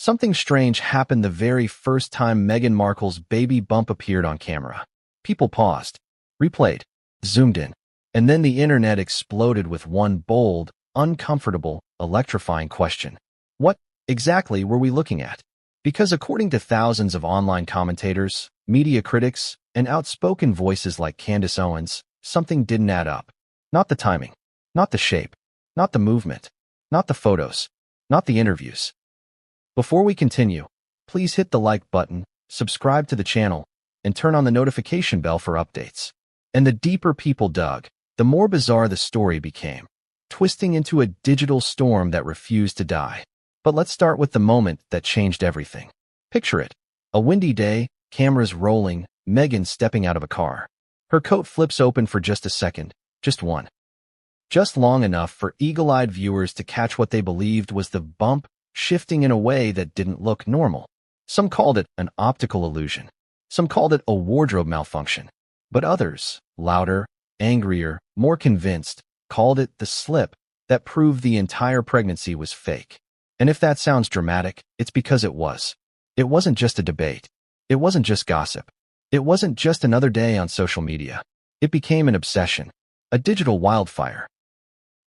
Something strange happened the very first time Meghan Markle's baby bump appeared on camera. People paused, replayed, zoomed in, and then the internet exploded with one bold, uncomfortable, electrifying question. What exactly were we looking at? Because according to thousands of online commentators, media critics, and outspoken voices like Candace Owens, something didn't add up. Not the timing, not the shape, not the movement, not the photos, not the interviews. Before we continue, please hit the like button, subscribe to the channel, and turn on the notification bell for updates. And the deeper people dug, the more bizarre the story became, twisting into a digital storm that refused to die. But let's start with the moment that changed everything. Picture it. A windy day, cameras rolling, Meghan stepping out of a car. Her coat flips open for just a second, just one. Just long enough for eagle-eyed viewers to catch what they believed was the bump shifting in a way that didn't look normal. Some called it an optical illusion. Some called it a wardrobe malfunction. But others, louder, angrier, more convinced, called it the slip that proved the entire pregnancy was fake. And if that sounds dramatic, it's because it was. It wasn't just a debate. It wasn't just gossip. It wasn't just another day on social media. It became an obsession, a digital wildfire.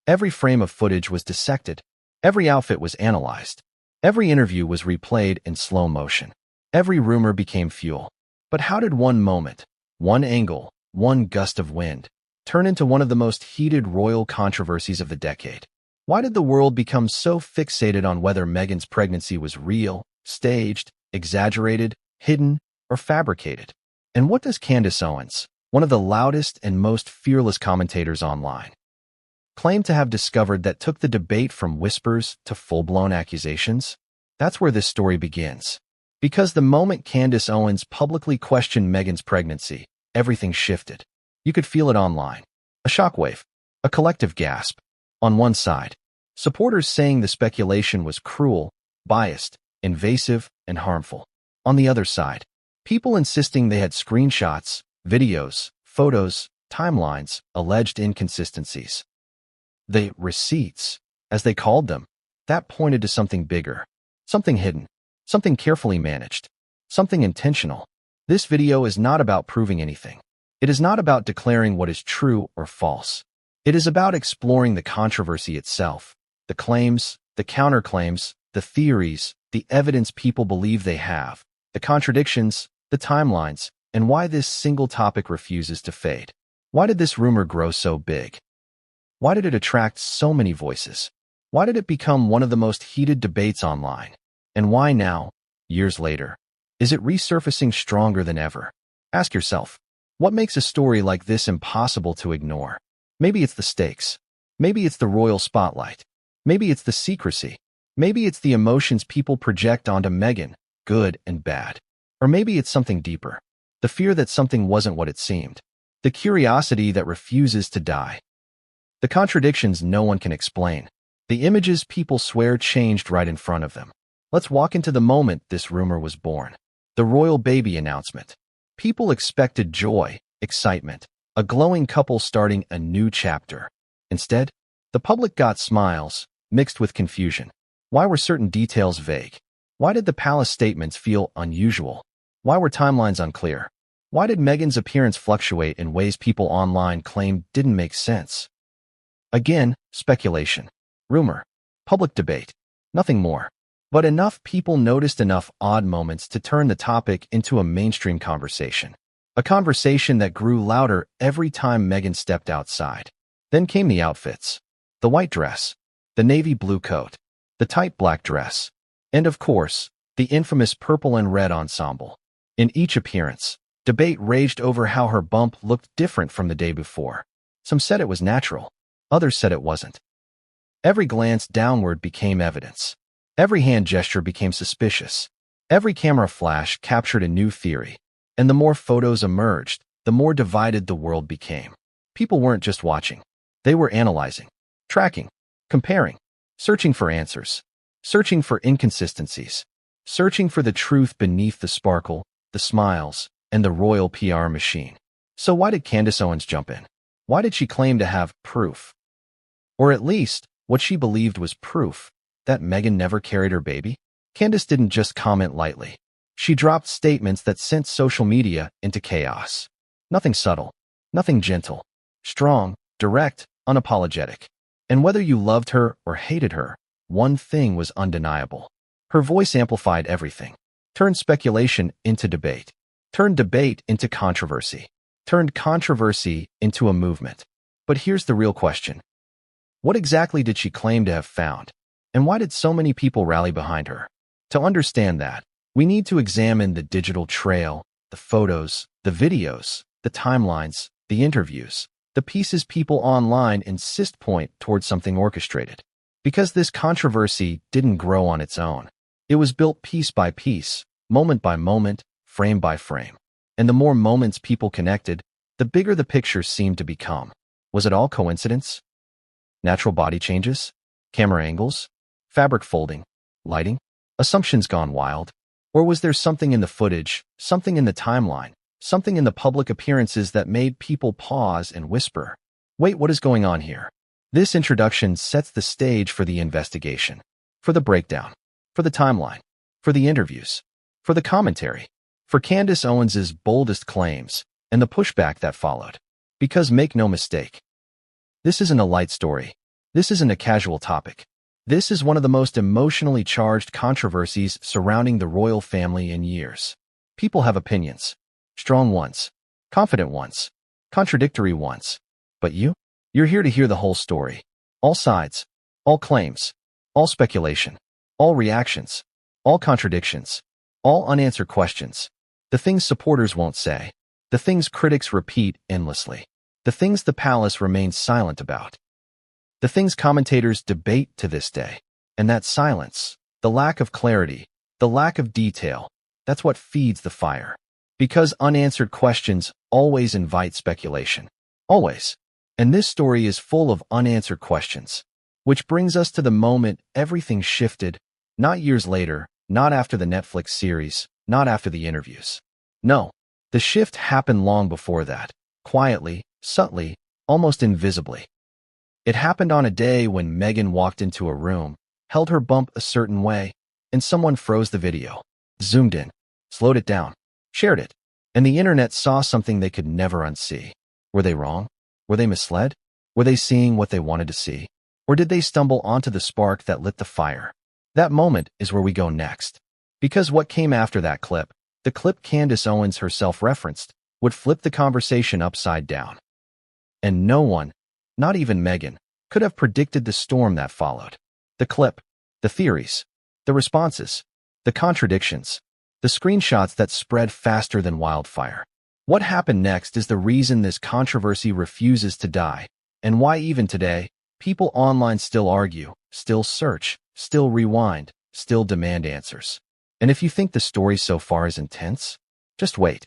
Every frame of footage was dissected. Every outfit was analyzed. Every interview was replayed in slow motion. Every rumor became fuel. But how did one moment, one angle, one gust of wind, turn into one of the most heated royal controversies of the decade? Why did the world become so fixated on whether Meghan's pregnancy was real, staged, exaggerated, hidden, or fabricated? And what does Candace Owens, one of the loudest and most fearless commentators online, claim to have discovered that took the debate from whispers to full-blown accusations? That's where this story begins. Because the moment Candace Owens publicly questioned Meghan's pregnancy, everything shifted. You could feel it online. A shockwave, a collective gasp. On one side, supporters saying the speculation was cruel, biased, invasive, and harmful. On the other side, people insisting they had screenshots, videos, photos, timelines, alleged inconsistencies. The receipts, as they called them, that pointed to something bigger, something hidden, something carefully managed, something intentional. This video is not about proving anything. It is not about declaring what is true or false. It is about exploring the controversy itself, the claims, the counterclaims, the theories, the evidence people believe they have, the contradictions, the timelines, and why this single topic refuses to fade. Why did this rumor grow so big? Why did it attract so many voices? Why did it become one of the most heated debates online? And why now, years later, is it resurfacing stronger than ever? Ask yourself, what makes a story like this impossible to ignore? Maybe it's the stakes. Maybe it's the royal spotlight. Maybe it's the secrecy. Maybe it's the emotions people project onto Meghan, good and bad. Or maybe it's something deeper. The fear that something wasn't what it seemed. The curiosity that refuses to die. The contradictions no one can explain. The images people swear changed right in front of them. Let's walk into the moment this rumor was born. The royal baby announcement. People expected joy, excitement, a glowing couple starting a new chapter. Instead, the public got smiles, mixed with confusion. Why were certain details vague? Why did the palace statements feel unusual? Why were timelines unclear? Why did Meghan's appearance fluctuate in ways people online claimed didn't make sense? Again, speculation, rumor, public debate, nothing more. But enough people noticed enough odd moments to turn the topic into a mainstream conversation. A conversation that grew louder every time Meghan stepped outside. Then came the outfits. The white dress, the navy blue coat, the tight black dress, and of course, the infamous purple and red ensemble. In each appearance, debate raged over how her bump looked different from the day before. Some said it was natural. Others said it wasn't. Every glance downward became evidence. Every hand gesture became suspicious. Every camera flash captured a new theory. And the more photos emerged, the more divided the world became. People weren't just watching. They were analyzing, tracking, comparing, searching for answers, searching for inconsistencies, searching for the truth beneath the sparkle, the smiles, and the royal PR machine. So why did Candace Owens jump in? Why did she claim to have proof? Or at least, what she believed was proof that Meghan never carried her baby? Candace didn't just comment lightly. She dropped statements that sent social media into chaos. Nothing subtle, nothing gentle. Strong, direct, unapologetic. And whether you loved her or hated her, one thing was undeniable. Her voice amplified everything. Turned speculation into debate. Turned debate into controversy. Turned controversy into a movement. But here's the real question. What exactly did she claim to have found? And why did so many people rally behind her? To understand that, we need to examine the digital trail, the photos, the videos, the timelines, the interviews, the pieces people online insist point towards something orchestrated. Because this controversy didn't grow on its own. It was built piece by piece, moment by moment, frame by frame. And the more moments people connected, the bigger the picture seemed to become. Was it all coincidence? Natural body changes? Camera angles? Fabric folding? Lighting? Assumptions gone wild? Or was there something in the footage, something in the timeline, something in the public appearances that made people pause and whisper, "Wait, what is going on here?" This introduction sets the stage for the investigation, for the breakdown, for the timeline, for the interviews, for the commentary, for Candace Owens's boldest claims, and the pushback that followed. Because make no mistake, this isn't a light story. This isn't a casual topic. This is one of the most emotionally charged controversies surrounding the royal family in years. People have opinions. Strong ones, confident ones, contradictory ones. But you're here to hear the whole story. All sides, all claims, all speculation, all reactions, all contradictions, all unanswered questions. The things supporters won't say. The things critics repeat endlessly. The things the palace remains silent about. The things commentators debate to this day. And that silence, the lack of clarity, the lack of detail, that's what feeds the fire. Because unanswered questions always invite speculation. Always. And this story is full of unanswered questions. Which brings us to the moment everything shifted, not years later, not after the Netflix series, not after the interviews. No, the shift happened long before that, quietly, subtly, almost invisibly. It happened on a day when Meghan walked into a room, held her bump a certain way, and someone froze the video, zoomed in, slowed it down, shared it, and the internet saw something they could never unsee. Were they wrong? Were they misled? Were they seeing what they wanted to see? Or did they stumble onto the spark that lit the fire? That moment is where we go next. Because what came after that clip, the clip Candace Owens herself referenced, would flip the conversation upside down. And no one, not even Meghan, could have predicted the storm that followed. The clip, the theories, the responses, the contradictions, the screenshots that spread faster than wildfire. What happened next is the reason this controversy refuses to die, and why even today, people online still argue, still search, still rewind, still demand answers. And if you think the story so far is intense, just wait.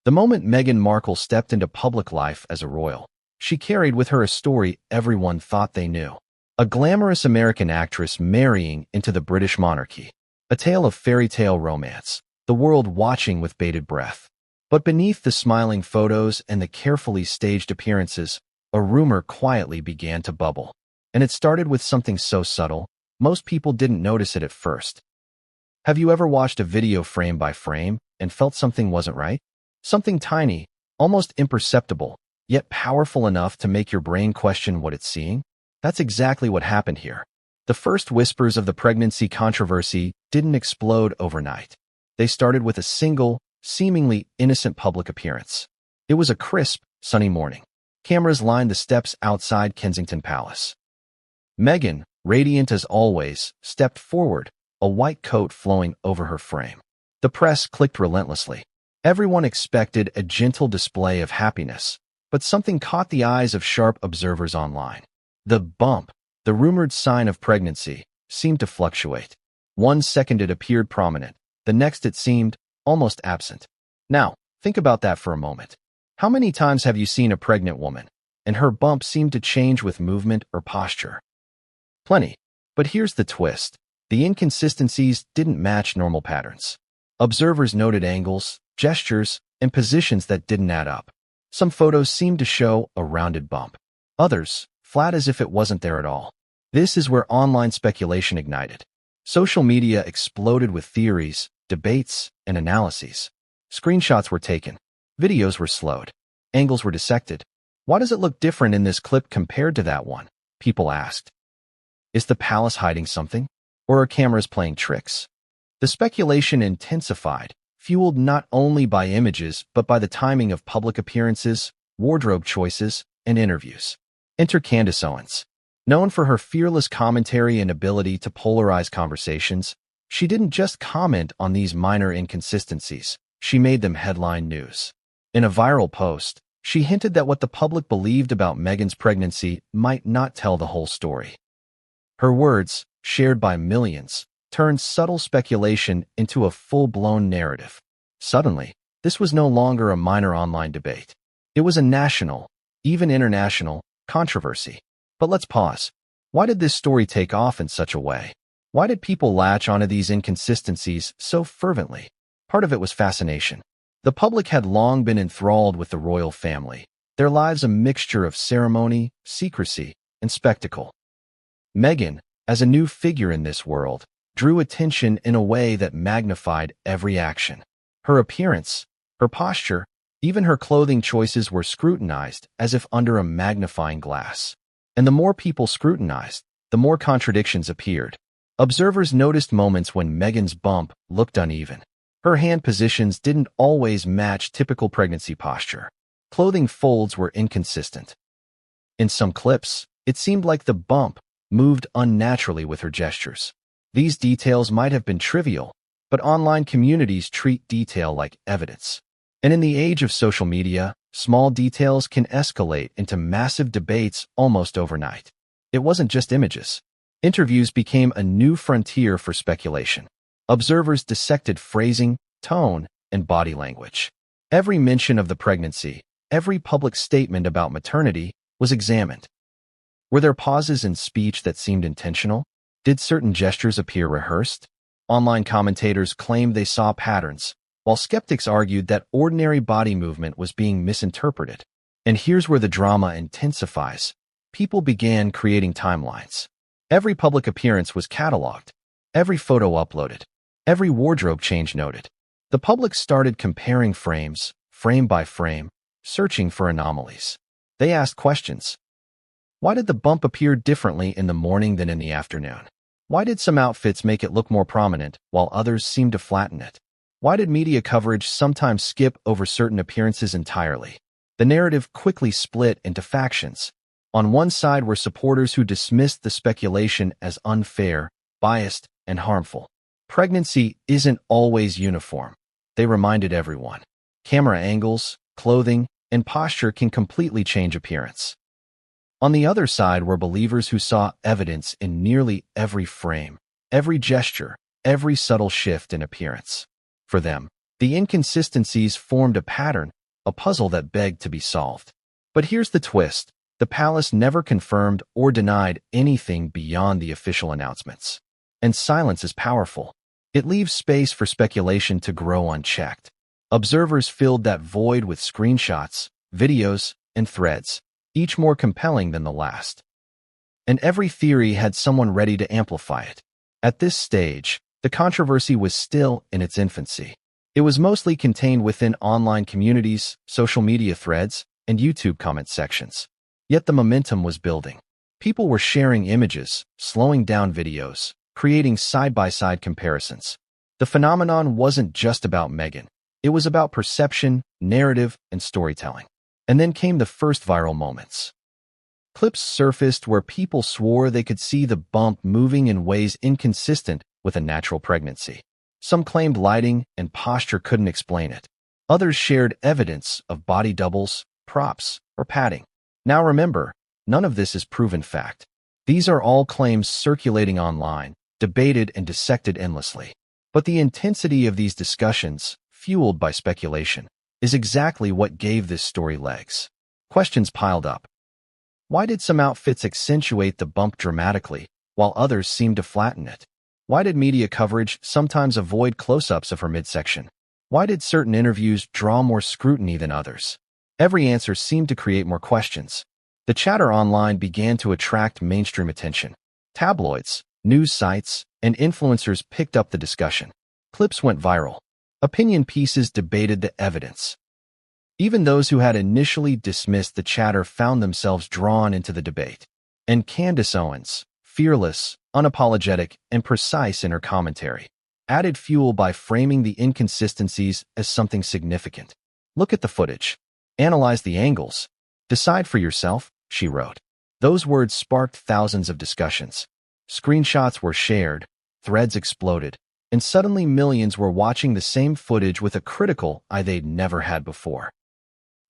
The moment Meghan Markle stepped into public life as a royal, she carried with her a story everyone thought they knew. A glamorous American actress marrying into the British monarchy. A tale of fairy tale romance, the world watching with bated breath. But beneath the smiling photos and the carefully staged appearances, a rumor quietly began to bubble. And it started with something so subtle, most people didn't notice it at first. Have you ever watched a video frame by frame and felt something wasn't right? Something tiny, almost imperceptible, yet powerful enough to make your brain question what it's seeing? That's exactly what happened here. The first whispers of the pregnancy controversy didn't explode overnight. They started with a single, seemingly innocent public appearance. It was a crisp, sunny morning. Cameras lined the steps outside Kensington Palace. Meghan, radiant as always, stepped forward, a white coat flowing over her frame. The press clicked relentlessly. Everyone expected a gentle display of happiness, but something caught the eyes of sharp observers online. The bump, the rumored sign of pregnancy, seemed to fluctuate. One second it appeared prominent, the next it seemed almost absent. Now, think about that for a moment. How many times have you seen a pregnant woman, and her bump seemed to change with movement or posture? Plenty. But here's the twist. The inconsistencies didn't match normal patterns. Observers noted angles, gestures, and positions that didn't add up. Some photos seemed to show a rounded bump. Others, flat as if it wasn't there at all. This is where online speculation ignited. Social media exploded with theories, debates, and analyses. Screenshots were taken. Videos were slowed. Angles were dissected. Why does it look different in this clip compared to that one? People asked. Is the palace hiding something? Or are cameras playing tricks? The speculation intensified, fueled not only by images but by the timing of public appearances, wardrobe choices, and interviews. Enter Candace Owens. Known for her fearless commentary and ability to polarize conversations, she didn't just comment on these minor inconsistencies, she made them headline news. In a viral post, she hinted that what the public believed about Meghan's pregnancy might not tell the whole story. Her words, shared by millions, turned subtle speculation into a full-blown narrative. Suddenly, this was no longer a minor online debate. It was a national, even international, controversy. But let's pause. Why did this story take off in such a way? Why did people latch onto these inconsistencies so fervently? Part of it was fascination. The public had long been enthralled with the royal family, their lives a mixture of ceremony, secrecy, and spectacle. Meghan, as a new figure in this world, drew attention in a way that magnified every action. Her appearance, her posture, even her clothing choices were scrutinized as if under a magnifying glass. And the more people scrutinized, the more contradictions appeared. Observers noticed moments when Meghan's bump looked uneven. Her hand positions didn't always match typical pregnancy posture. Clothing folds were inconsistent. In some clips, it seemed like the bump moved unnaturally with her gestures. These details might have been trivial, but online communities treat detail like evidence. And in the age of social media, small details can escalate into massive debates almost overnight. It wasn't just images. Interviews became a new frontier for speculation. Observers dissected phrasing, tone, and body language. Every mention of the pregnancy, every public statement about maternity was examined. Were there pauses in speech that seemed intentional? Did certain gestures appear rehearsed? Online commentators claimed they saw patterns, while skeptics argued that ordinary body movement was being misinterpreted. And here's where the drama intensifies. People began creating timelines. Every public appearance was cataloged, every photo uploaded, every wardrobe change noted. The public started comparing frames, frame by frame, searching for anomalies. They asked questions. Why did the bump appear differently in the morning than in the afternoon? Why did some outfits make it look more prominent, while others seemed to flatten it? Why did media coverage sometimes skip over certain appearances entirely? The narrative quickly split into factions. On one side were supporters who dismissed the speculation as unfair, biased, and harmful. Pregnancy isn't always uniform, they reminded everyone. Camera angles, clothing, and posture can completely change appearance. On the other side were believers who saw evidence in nearly every frame, every gesture, every subtle shift in appearance. For them, the inconsistencies formed a pattern, a puzzle that begged to be solved. But here's the twist. The palace never confirmed or denied anything beyond the official announcements. And silence is powerful. It leaves space for speculation to grow unchecked. Observers filled that void with screenshots, videos, and threads, each more compelling than the last. And every theory had someone ready to amplify it. At this stage, the controversy was still in its infancy. It was mostly contained within online communities, social media threads, and YouTube comment sections. Yet the momentum was building. People were sharing images, slowing down videos, creating side-by-side comparisons. The phenomenon wasn't just about Meghan. It was about perception, narrative, and storytelling. And then came the first viral moments. Clips surfaced where people swore they could see the bump moving in ways inconsistent with a natural pregnancy. Some claimed lighting and posture couldn't explain it. Others shared evidence of body doubles, props, or padding. Now remember, none of this is proven fact. These are all claims circulating online, debated and dissected endlessly. But the intensity of these discussions, fueled by speculation, is exactly what gave this story legs. Questions piled up. Why did some outfits accentuate the bump dramatically, while others seemed to flatten it? Why did media coverage sometimes avoid close-ups of her midsection? Why did certain interviews draw more scrutiny than others? Every answer seemed to create more questions. The chatter online began to attract mainstream attention. Tabloids, news sites, and influencers picked up the discussion. Clips went viral. Opinion pieces debated the evidence. Even those who had initially dismissed the chatter found themselves drawn into the debate. And Candace Owens, fearless, unapologetic, and precise in her commentary, added fuel by framing the inconsistencies as something significant. Look at the footage. Analyze the angles. Decide for yourself, she wrote. Those words sparked thousands of discussions. Screenshots were shared, threads exploded, and suddenly millions were watching the same footage with a critical eye they'd never had before.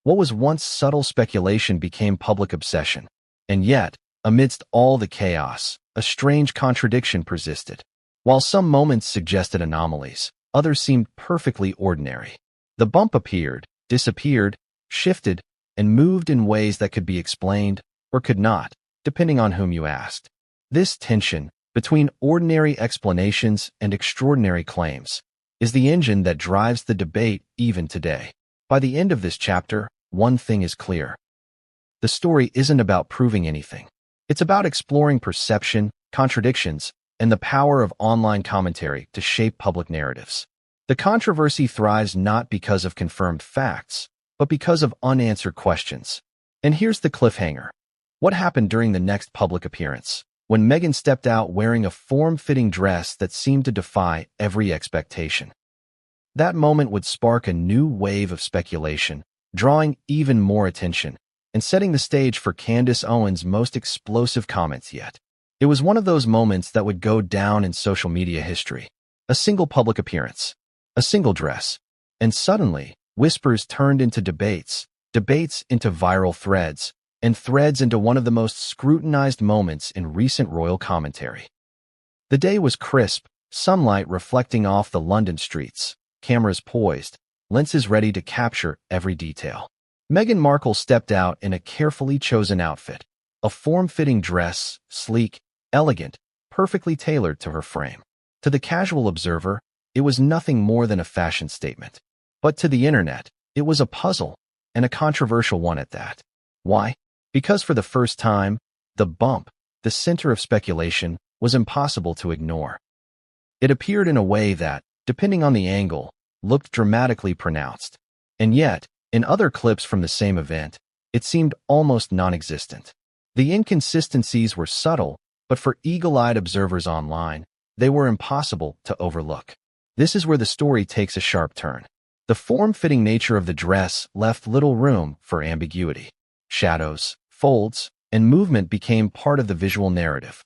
What was once subtle speculation became public obsession. And yet, amidst all the chaos, a strange contradiction persisted. While some moments suggested anomalies, others seemed perfectly ordinary. The bump appeared, disappeared, shifted, and moved in ways that could be explained or could not, depending on whom you asked. This tension between ordinary explanations and extraordinary claims is the engine that drives the debate even today. By the end of this chapter, one thing is clear. The story isn't about proving anything. It's about exploring perception, contradictions, and the power of online commentary to shape public narratives. The controversy thrives not because of confirmed facts, but because of unanswered questions. And here's the cliffhanger. What happened during the next public appearance, when Meghan stepped out wearing a form-fitting dress that seemed to defy every expectation? That moment would spark a new wave of speculation, drawing even more attention, and setting the stage for Candace Owens' most explosive comments yet. It was one of those moments that would go down in social media history. A single public appearance, a single dress, and suddenly, whispers turned into debates, debates into viral threads, and threads into one of the most scrutinized moments in recent royal commentary. The day was crisp, sunlight reflecting off the London streets, cameras poised, lenses ready to capture every detail. Meghan Markle stepped out in a carefully chosen outfit, a form-fitting dress, sleek, elegant, perfectly tailored to her frame. To the casual observer, it was nothing more than a fashion statement. But to the internet, it was a puzzle, and a controversial one at that. Why? Because for the first time, the bump, the center of speculation, was impossible to ignore. It appeared in a way that, depending on the angle, looked dramatically pronounced. And yet, in other clips from the same event, it seemed almost non-existent. The inconsistencies were subtle, but for eagle-eyed observers online, they were impossible to overlook. This is where the story takes a sharp turn. The form-fitting nature of the dress left little room for ambiguity. Shadows, folds, and movement became part of the visual narrative.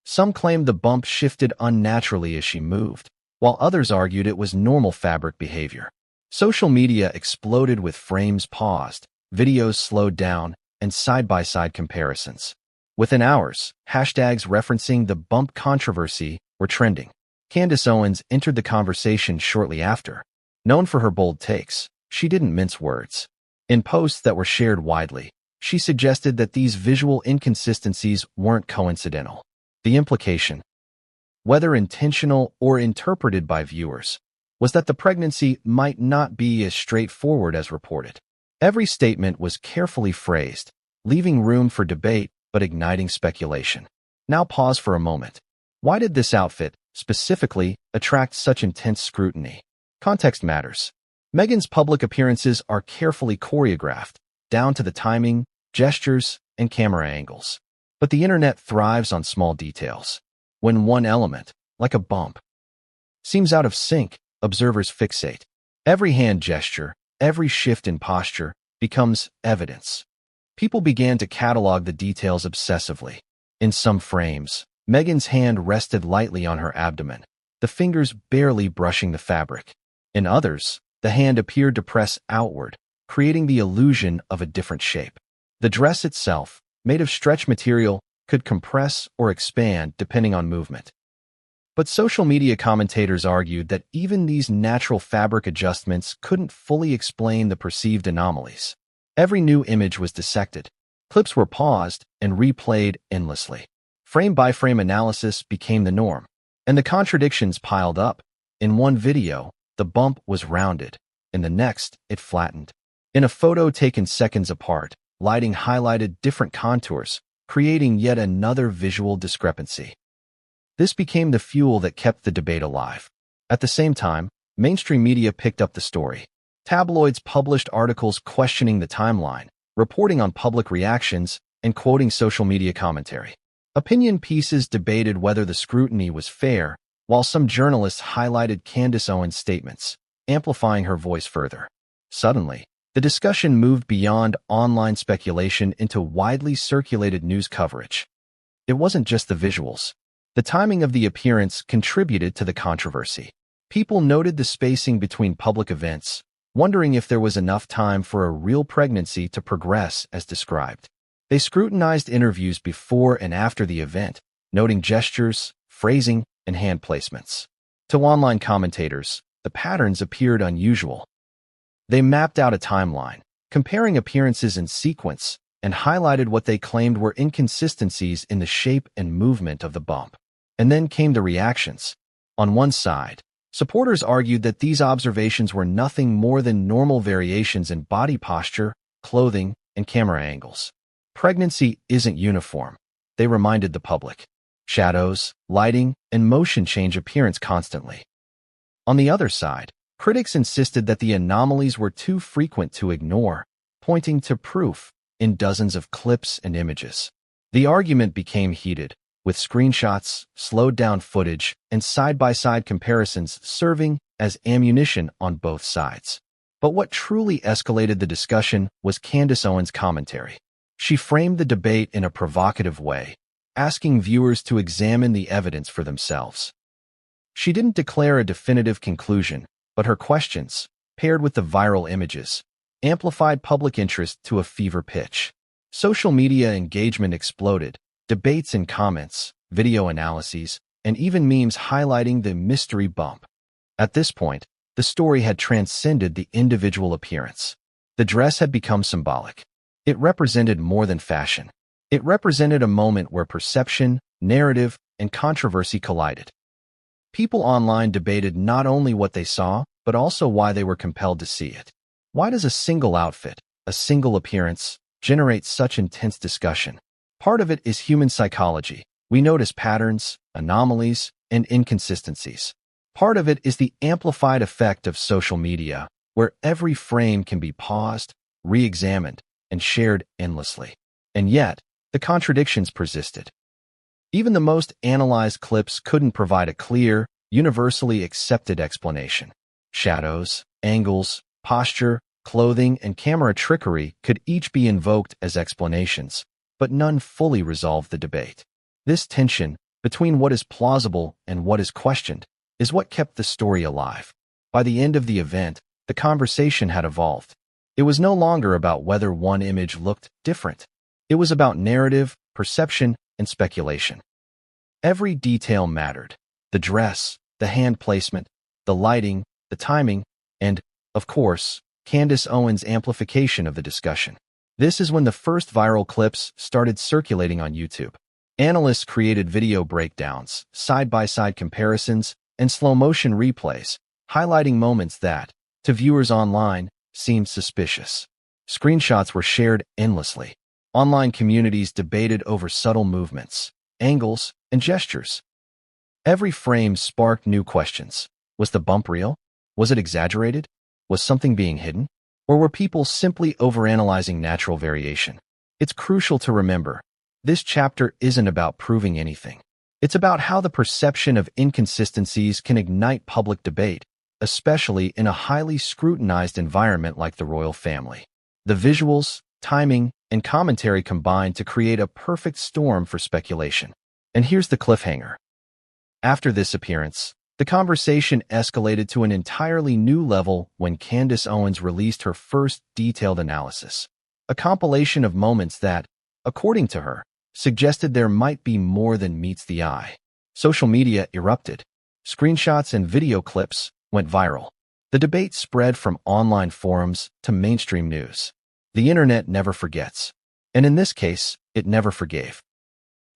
Some claimed the bump shifted unnaturally as she moved, while others argued it was normal fabric behavior. Social media exploded with frames paused, videos slowed down, and side-by-side comparisons. Within hours, hashtags referencing the bump controversy were trending. Candace Owens entered the conversation shortly after. Known for her bold takes, she didn't mince words. In posts that were shared widely, she suggested that these visual inconsistencies weren't coincidental. The implication, whether intentional or interpreted by viewers, was that the pregnancy might not be as straightforward as reported. Every statement was carefully phrased, leaving room for debate but igniting speculation. Now pause for a moment. Why did this outfit, specifically, attract such intense scrutiny? Context matters. Meghan's public appearances are carefully choreographed, down to the timing, gestures, and camera angles. But the internet thrives on small details. When one element, like a bump, seems out of sync, observers fixate. Every hand gesture, every shift in posture, becomes evidence. People began to catalog the details obsessively. In some frames, Meghan's hand rested lightly on her abdomen, the fingers barely brushing the fabric. In others, the hand appeared to press outward, creating the illusion of a different shape. The dress itself, made of stretch material, could compress or expand depending on movement. But social media commentators argued that even these natural fabric adjustments couldn't fully explain the perceived anomalies. Every new image was dissected. Clips were paused and replayed endlessly. Frame-by-frame analysis became the norm, and the contradictions piled up. In one video, the bump was rounded. In the next, it flattened. In a photo taken seconds apart, lighting highlighted different contours, creating yet another visual discrepancy. This became the fuel that kept the debate alive. At the same time, mainstream media picked up the story. Tabloids published articles questioning the timeline, reporting on public reactions, and quoting social media commentary. Opinion pieces debated whether the scrutiny was fair, while some journalists highlighted Candace Owens' statements, amplifying her voice further. Suddenly, the discussion moved beyond online speculation into widely circulated news coverage. It wasn't just the visuals. The timing of the appearance contributed to the controversy. People noted the spacing between public events, wondering if there was enough time for a real pregnancy to progress as described. They scrutinized interviews before and after the event, noting gestures, phrasing, and hand placements. To online commentators, the patterns appeared unusual. They mapped out a timeline, comparing appearances in sequence, and highlighted what they claimed were inconsistencies in the shape and movement of the bump. And then came the reactions. On one side, supporters argued that these observations were nothing more than normal variations in body posture, clothing, and camera angles. Pregnancy isn't uniform, they reminded the public. Shadows, lighting, and motion change appearance constantly. On the other side, critics insisted that the anomalies were too frequent to ignore, pointing to proof in dozens of clips and images. The argument became heated, with screenshots, slowed-down footage, and side-by-side comparisons serving as ammunition on both sides. But what truly escalated the discussion was Candace Owens' commentary. She framed the debate in a provocative way, asking viewers to examine the evidence for themselves. She didn't declare a definitive conclusion, but her questions, paired with the viral images, amplified public interest to a fever pitch. Social media engagement exploded, debates and comments, video analyses, and even memes highlighting the mystery bump. At this point, the story had transcended the individual appearance. The dress had become symbolic. It represented more than fashion. It represented a moment where perception, narrative, and controversy collided. People online debated not only what they saw, but also why they were compelled to see it. Why does a single outfit, a single appearance, generate such intense discussion? Part of it is human psychology. We notice patterns, anomalies, and inconsistencies. Part of it is the amplified effect of social media, where every frame can be paused, re-examined, and shared endlessly. And yet, the contradictions persisted. Even the most analyzed clips couldn't provide a clear, universally accepted explanation. Shadows, angles, posture, clothing, and camera trickery could each be invoked as explanations, but none fully resolved the debate. This tension between what is plausible and what is questioned is what kept the story alive. By the end of the event, the conversation had evolved. It was no longer about whether one image looked different. It was about narrative, perception, and speculation. Every detail mattered. The dress, the hand placement, the lighting, the timing, and, of course, Candace Owens' amplification of the discussion. This is when the first viral clips started circulating on YouTube. Analysts created video breakdowns, side-by-side comparisons, and slow-motion replays, highlighting moments that, to viewers online, seemed suspicious. Screenshots were shared endlessly. Online communities debated over subtle movements, angles, and gestures. Every frame sparked new questions. Was the bump real? Was it exaggerated? Was something being hidden? Or were people simply overanalyzing natural variation? It's crucial to remember, this chapter isn't about proving anything. It's about how the perception of inconsistencies can ignite public debate, especially in a highly scrutinized environment like the royal family. The visuals, timing, and commentary combined to create a perfect storm for speculation. And here's the cliffhanger. After this appearance, the conversation escalated to an entirely new level when Candace Owens released her first detailed analysis, a compilation of moments that, according to her, suggested there might be more than meets the eye. Social media erupted. Screenshots and video clips went viral. The debate spread from online forums to mainstream news. The internet never forgets. And in this case, it never forgave.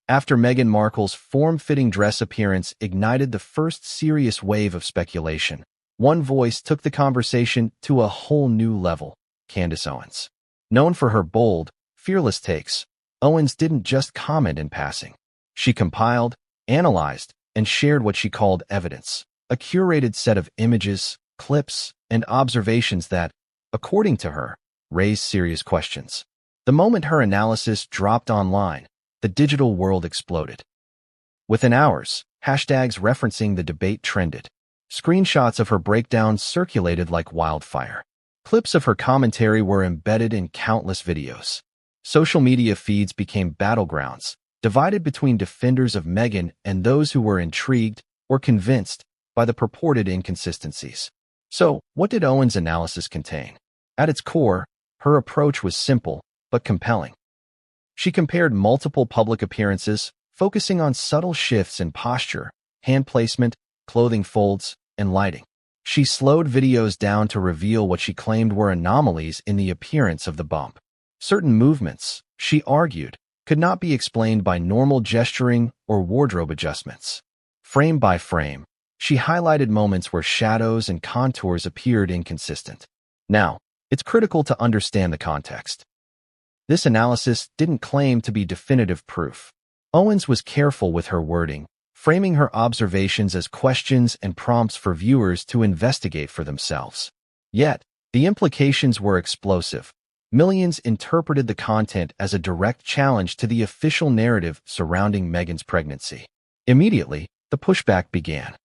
After Meghan Markle's form-fitting dress appearance ignited the first serious wave of speculation, one voice took the conversation to a whole new level: Candace Owens. Known for her bold, fearless takes, Owens didn't just comment in passing. She compiled, analyzed, and shared what she called evidence, a curated set of images, clips, and observations that, according to her, raised serious questions. The moment her analysis dropped online, the digital world exploded. Within hours, hashtags referencing the debate trended. Screenshots of her breakdown circulated like wildfire. Clips of her commentary were embedded in countless videos. Social media feeds became battlegrounds, divided between defenders of Meghan and those who were intrigued or convinced by the purported inconsistencies. So, what did Owens' analysis contain? At its core, her approach was simple but compelling. She compared multiple public appearances, focusing on subtle shifts in posture, hand placement, clothing folds, and lighting. She slowed videos down to reveal what she claimed were anomalies in the appearance of the bump. Certain movements, she argued, could not be explained by normal gesturing or wardrobe adjustments. Frame by frame, she highlighted moments where shadows and contours appeared inconsistent. Now, it's critical to understand the context. This analysis didn't claim to be definitive proof. Owens was careful with her wording, framing her observations as questions and prompts for viewers to investigate for themselves. Yet, the implications were explosive. Millions interpreted the content as a direct challenge to the official narrative surrounding Meghan's pregnancy. Immediately, the pushback began.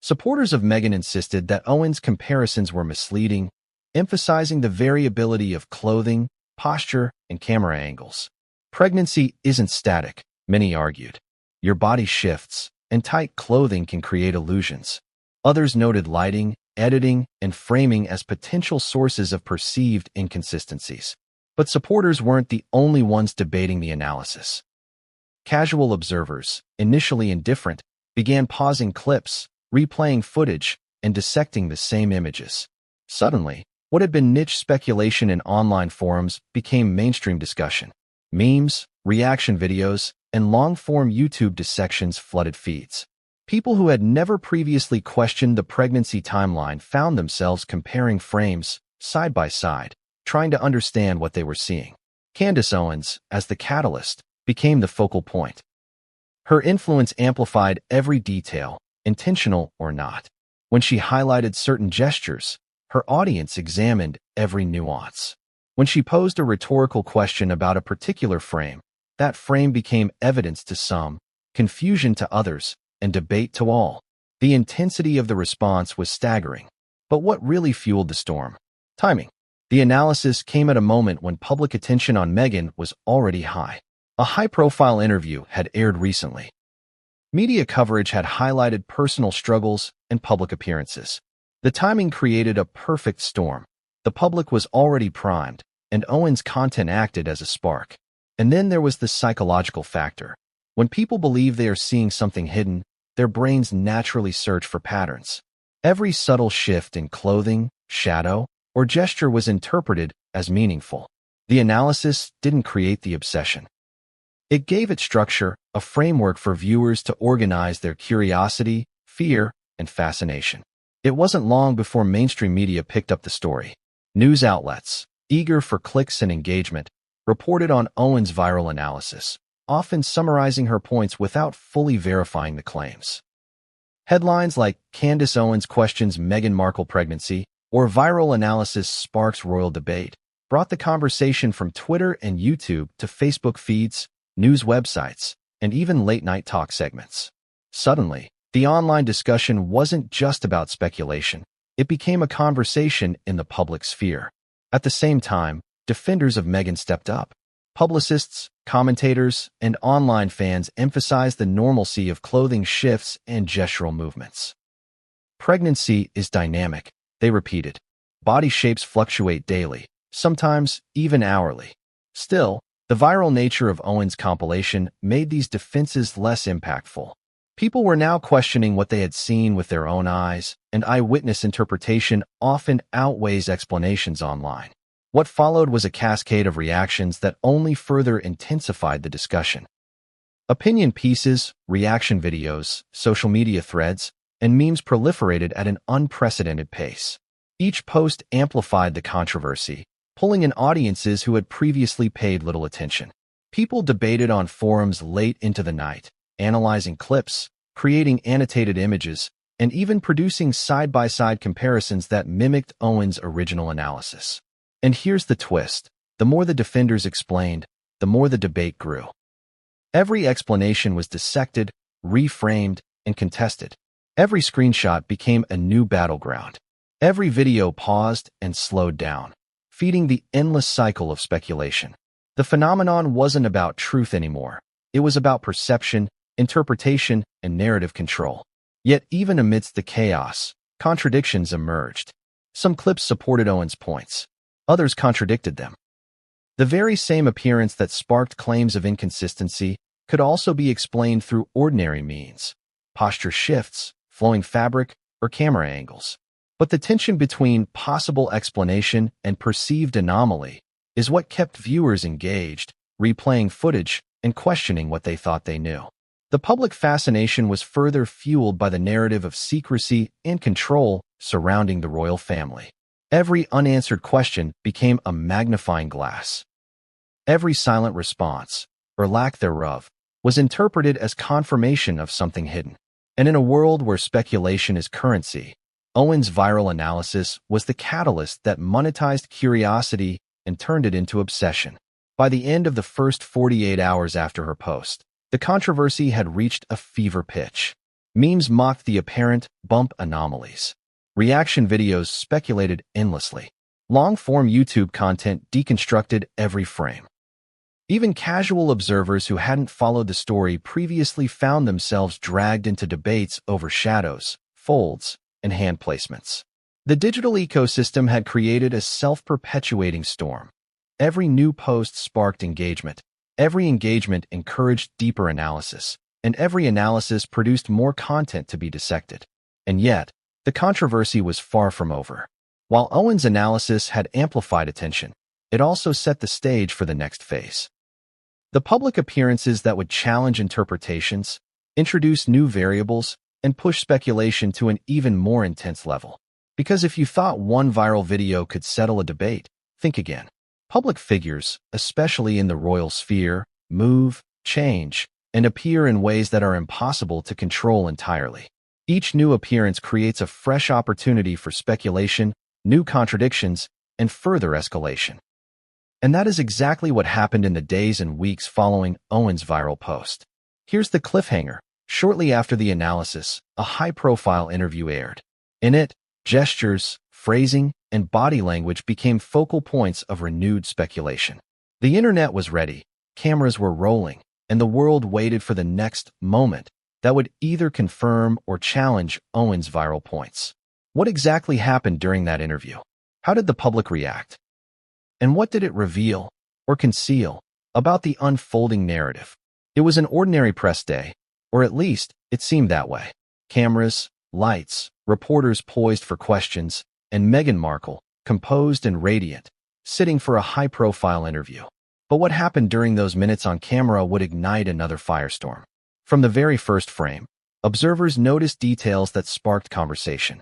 Supporters of Meghan insisted that Owens' comparisons were misleading, emphasizing the variability of clothing, posture, and camera angles. Pregnancy isn't static, many argued. Your body shifts, and tight clothing can create illusions. Others noted lighting, editing, and framing as potential sources of perceived inconsistencies. But supporters weren't the only ones debating the analysis. Casual observers, initially indifferent, began pausing clips, replaying footage, and dissecting the same images. Suddenly, what had been niche speculation in online forums became mainstream discussion. Memes, reaction videos, and long-form YouTube dissections flooded feeds. People who had never previously questioned the pregnancy timeline found themselves comparing frames, side by side, trying to understand what they were seeing. Candace Owens, as the catalyst, became the focal point. Her influence amplified every detail, intentional or not. When she highlighted certain gestures, her audience examined every nuance. When she posed a rhetorical question about a particular frame, that frame became evidence to some, confusion to others, and debate to all. The intensity of the response was staggering. But what really fueled the storm? Timing. The analysis came at a moment when public attention on Meghan was already high. A high-profile interview had aired recently. Media coverage had highlighted personal struggles and public appearances. The timing created a perfect storm. The public was already primed, and Owens' content acted as a spark. And then there was the psychological factor. When people believe they are seeing something hidden, their brains naturally search for patterns. Every subtle shift in clothing, shadow, or gesture was interpreted as meaningful. The analysis didn't create the obsession. It gave it structure, a framework for viewers to organize their curiosity, fear, and fascination. It wasn't long before mainstream media picked up the story. News outlets, eager for clicks and engagement, reported on Owens' viral analysis, often summarizing her points without fully verifying the claims. Headlines like "Candace Owens questions Meghan Markle pregnancy" or "Viral analysis sparks royal debate" brought the conversation from Twitter and YouTube to Facebook feeds, news websites, and even late-night talk segments. Suddenly, the online discussion wasn't just about speculation. It became a conversation in the public sphere. At the same time, defenders of Meghan stepped up. Publicists, commentators, and online fans emphasized the normalcy of clothing shifts and gestural movements. Pregnancy is dynamic, they repeated. Body shapes fluctuate daily, sometimes even hourly. Still, the viral nature of Owens' compilation made these defenses less impactful. People were now questioning what they had seen with their own eyes, and eyewitness interpretation often outweighs explanations online. What followed was a cascade of reactions that only further intensified the discussion. Opinion pieces, reaction videos, social media threads, and memes proliferated at an unprecedented pace. Each post amplified the controversy, pulling in audiences who had previously paid little attention. People debated on forums late into the night, analyzing clips, creating annotated images, and even producing side-by-side comparisons that mimicked Owens' original analysis. And here's the twist. The more the defenders explained, the more the debate grew. Every explanation was dissected, reframed, and contested. Every screenshot became a new battleground. Every video paused and slowed down, feeding the endless cycle of speculation. The phenomenon wasn't about truth anymore. It was about perception, interpretation, and narrative control. Yet even amidst the chaos, contradictions emerged. Some clips supported Owens' points. Others contradicted them. The very same appearance that sparked claims of inconsistency could also be explained through ordinary means: posture shifts, flowing fabric, or camera angles. But the tension between possible explanation and perceived anomaly is what kept viewers engaged, replaying footage and questioning what they thought they knew. The public fascination was further fueled by the narrative of secrecy and control surrounding the royal family. Every unanswered question became a magnifying glass. Every silent response, or lack thereof, was interpreted as confirmation of something hidden. And in a world where speculation is currency, Owens' viral analysis was the catalyst that monetized curiosity and turned it into obsession. By the end of the first 48 hours after her post, the controversy had reached a fever pitch. Memes mocked the apparent bump anomalies. Reaction videos speculated endlessly. Long-form YouTube content deconstructed every frame. Even casual observers who hadn't followed the story previously found themselves dragged into debates over shadows, folds, and hand placements. The digital ecosystem had created a self-perpetuating storm. Every new post sparked engagement. Every engagement encouraged deeper analysis, and every analysis produced more content to be dissected. And yet, the controversy was far from over. While Owens' analysis had amplified attention, it also set the stage for the next phase. The public appearances that would challenge interpretations, introduce new variables, and push speculation to an even more intense level. Because if you thought one viral video could settle a debate, think again. Public figures, especially in the royal sphere, move, change, and appear in ways that are impossible to control entirely. Each new appearance creates a fresh opportunity for speculation, new contradictions, and further escalation. And that is exactly what happened in the days and weeks following Owens' viral post. Here's the cliffhanger. Shortly after the analysis, a high-profile interview aired. In it, gestures, phrasing, and body language became focal points of renewed speculation. The internet was ready, cameras were rolling, and the world waited for the next moment that would either confirm or challenge Owens' viral points. What exactly happened during that interview? How did the public react? And what did it reveal, or conceal, about the unfolding narrative? It was an ordinary press day, or at least it seemed that way. Cameras, lights, reporters poised for questions, and Meghan Markle, composed and radiant, sitting for a high-profile interview. But what happened during those minutes on camera would ignite another firestorm. From the very first frame, observers noticed details that sparked conversation.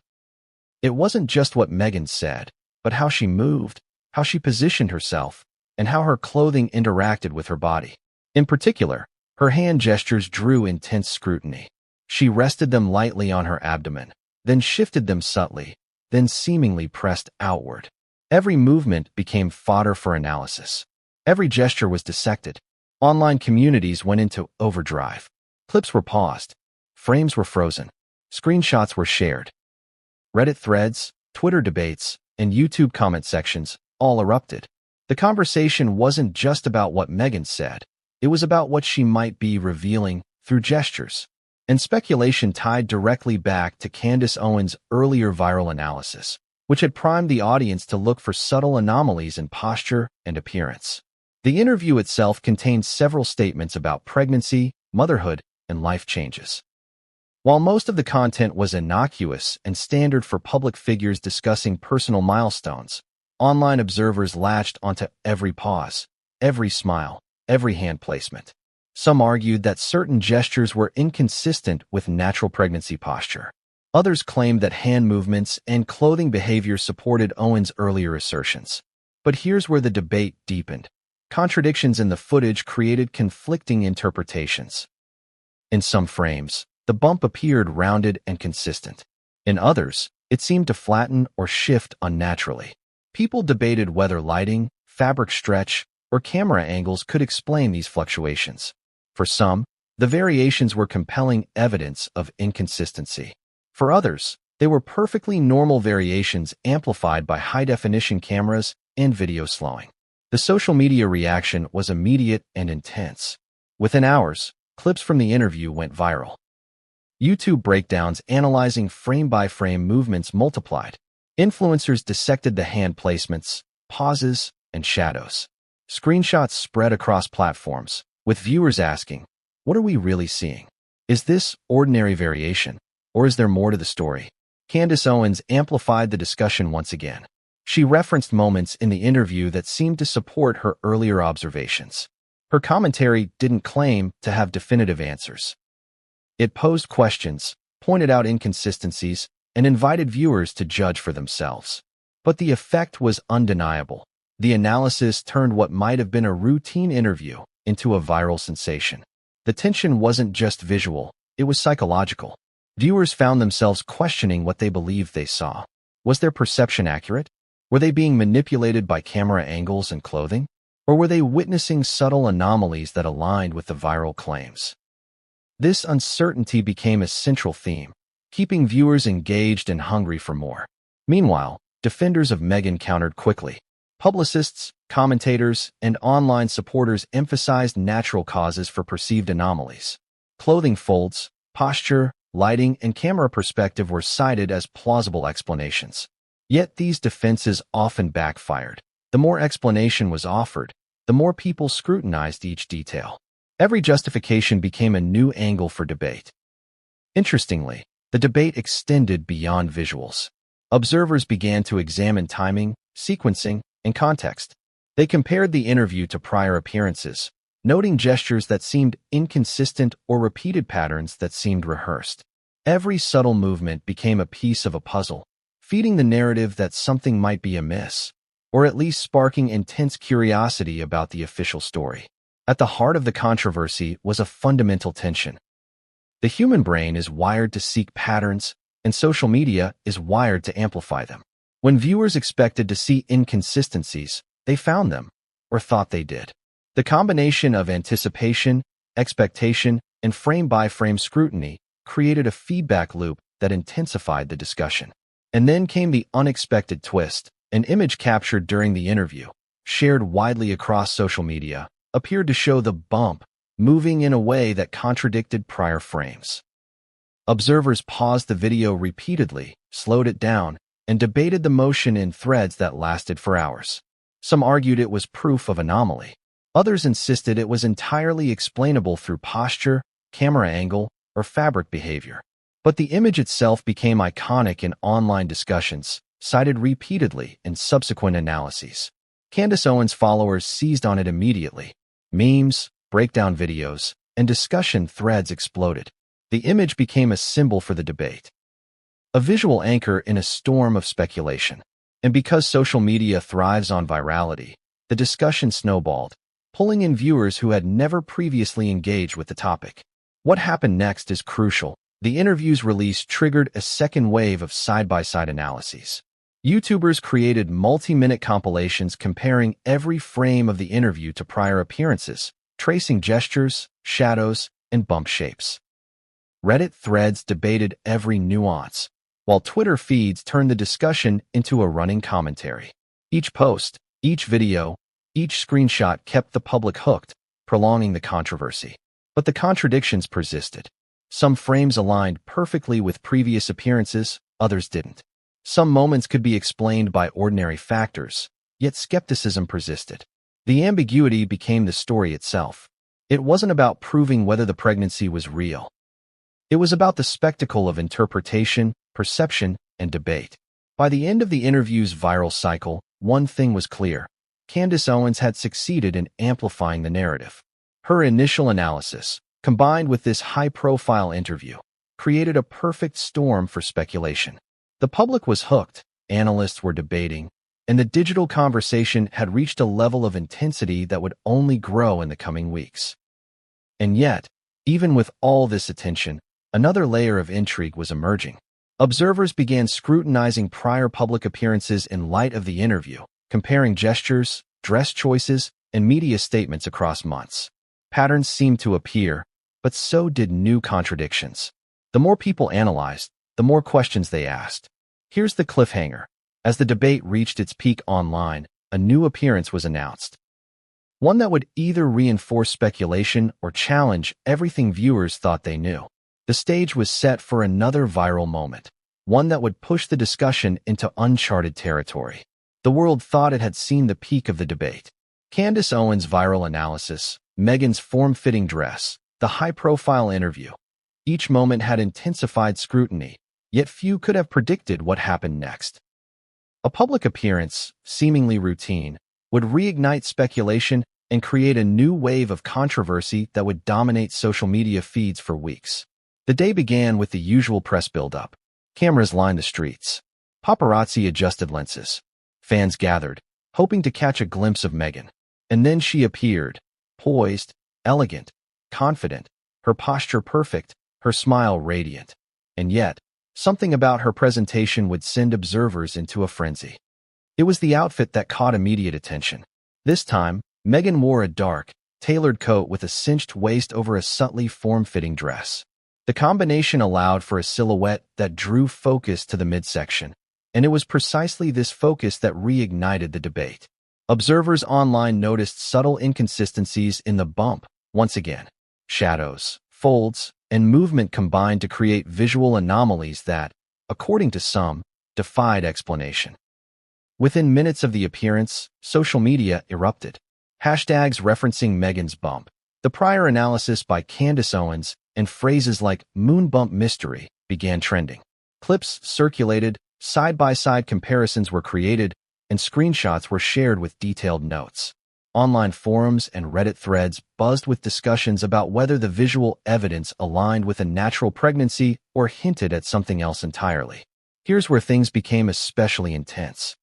It wasn't just what Meghan said, but how she moved, how she positioned herself, and how her clothing interacted with her body. In particular, her hand gestures drew intense scrutiny. She rested them lightly on her abdomen, then shifted them subtly, then seemingly pressed outward. Every movement became fodder for analysis. Every gesture was dissected. Online communities went into overdrive. Clips were paused. Frames were frozen. Screenshots were shared. Reddit threads, Twitter debates, and YouTube comment sections all erupted. The conversation wasn't just about what Meghan said. It was about what she might be revealing through gestures. And speculation tied directly back to Candace Owens' earlier viral analysis, which had primed the audience to look for subtle anomalies in posture and appearance. The interview itself contained several statements about pregnancy, motherhood, and life changes. While most of the content was innocuous and standard for public figures discussing personal milestones, online observers latched onto every pause, every smile, every hand placement. Some argued that certain gestures were inconsistent with natural pregnancy posture. Others claimed that hand movements and clothing behavior supported Owens' earlier assertions. But here's where the debate deepened. Contradictions in the footage created conflicting interpretations. In some frames, the bump appeared rounded and consistent. In others, it seemed to flatten or shift unnaturally. People debated whether lighting, fabric stretch, or camera angles could explain these fluctuations. For some, the variations were compelling evidence of inconsistency. For others, they were perfectly normal variations amplified by high-definition cameras and video slowing. The social media reaction was immediate and intense. Within hours, clips from the interview went viral. YouTube breakdowns analyzing frame-by-frame movements multiplied. Influencers dissected the hand placements, pauses, and shadows. Screenshots spread across platforms, with viewers asking, "What are we really seeing? Is this ordinary variation, or is there more to the story?" Candace Owens amplified the discussion once again. She referenced moments in the interview that seemed to support her earlier observations. Her commentary didn't claim to have definitive answers. It posed questions, pointed out inconsistencies, and invited viewers to judge for themselves. But the effect was undeniable. The analysis turned what might have been a routine interview into a viral sensation. The tension wasn't just visual, it was psychological. Viewers found themselves questioning what they believed they saw. Was their perception accurate? Were they being manipulated by camera angles and clothing? Or were they witnessing subtle anomalies that aligned with the viral claims? This uncertainty became a central theme, keeping viewers engaged and hungry for more. Meanwhile, defenders of Meghan countered quickly. Publicists, commentators, and online supporters emphasized natural causes for perceived anomalies. Clothing folds, posture, lighting, and camera perspective were cited as plausible explanations. Yet these defenses often backfired. The more explanation was offered, the more people scrutinized each detail. Every justification became a new angle for debate. Interestingly, the debate extended beyond visuals. Observers began to examine timing, sequencing, and context. They compared the interview to prior appearances, noting gestures that seemed inconsistent or repeated patterns that seemed rehearsed. Every subtle movement became a piece of a puzzle, feeding the narrative that something might be amiss, or at least sparking intense curiosity about the official story. At the heart of the controversy was a fundamental tension. The human brain is wired to seek patterns, and social media is wired to amplify them. When viewers expected to see inconsistencies, they found them, or thought they did. The combination of anticipation, expectation, and frame-by-frame scrutiny created a feedback loop that intensified the discussion. And then came the unexpected twist. An image captured during the interview, shared widely across social media, appeared to show the bump moving in a way that contradicted prior frames. Observers paused the video repeatedly, slowed it down, and debated the motion in threads that lasted for hours. Some argued it was proof of anomaly. Others insisted it was entirely explainable through posture, camera angle, or fabric behavior. But the image itself became iconic in online discussions, cited repeatedly in subsequent analyses. Candace Owens' followers seized on it immediately. Memes, breakdown videos, and discussion threads exploded. The image became a symbol for the debate, a visual anchor in a storm of speculation. And because social media thrives on virality, the discussion snowballed, pulling in viewers who had never previously engaged with the topic. What happened next is crucial. The interview's release triggered a second wave of side-by-side analyses. YouTubers created multi-minute compilations comparing every frame of the interview to prior appearances, tracing gestures, shadows, and bump shapes. Reddit threads debated every nuance, while Twitter feeds turned the discussion into a running commentary. Each post, each video, each screenshot kept the public hooked, prolonging the controversy. But the contradictions persisted. Some frames aligned perfectly with previous appearances, others didn't. Some moments could be explained by ordinary factors, yet skepticism persisted. The ambiguity became the story itself. It wasn't about proving whether the pregnancy was real. It was about the spectacle of interpretation, perception, and debate. By the end of the interview's viral cycle, one thing was clear. Candace Owens had succeeded in amplifying the narrative. Her initial analysis, combined with this high-profile interview, created a perfect storm for speculation. The public was hooked, analysts were debating, and the digital conversation had reached a level of intensity that would only grow in the coming weeks. And yet, even with all this attention, another layer of intrigue was emerging. Observers began scrutinizing prior public appearances in light of the interview, comparing gestures, dress choices, and media statements across months. Patterns seemed to appear, but so did new contradictions. The more people analyzed, the more questions they asked. Here's the cliffhanger. As the debate reached its peak online, a new appearance was announced. One that would either reinforce speculation or challenge everything viewers thought they knew. The stage was set for another viral moment, one that would push the discussion into uncharted territory. The world thought it had seen the peak of the debate. Candace Owens' viral analysis, Meghan's form-fitting dress, the high-profile interview. Each moment had intensified scrutiny, yet few could have predicted what happened next. A public appearance, seemingly routine, would reignite speculation and create a new wave of controversy that would dominate social media feeds for weeks. The day began with the usual press build-up. Cameras lined the streets. Paparazzi adjusted lenses. Fans gathered, hoping to catch a glimpse of Meghan. And then she appeared, poised, elegant, confident, her posture perfect, her smile radiant. And yet, something about her presentation would send observers into a frenzy. It was the outfit that caught immediate attention. This time, Meghan wore a dark, tailored coat with a cinched waist over a subtly form-fitting dress. The combination allowed for a silhouette that drew focus to the midsection, and it was precisely this focus that reignited the debate. Observers online noticed subtle inconsistencies in the bump, once again. Shadows, folds, and movement combined to create visual anomalies that, according to some, defied explanation. Within minutes of the appearance, social media erupted. Hashtags referencing Meghan's bump, the prior analysis by Candace Owens, and phrases like moon bump mystery began trending. Clips circulated, side-by-side comparisons were created, and screenshots were shared with detailed notes. Online forums and Reddit threads buzzed with discussions about whether the visual evidence aligned with a natural pregnancy or hinted at something else entirely. Here's where things became especially intense.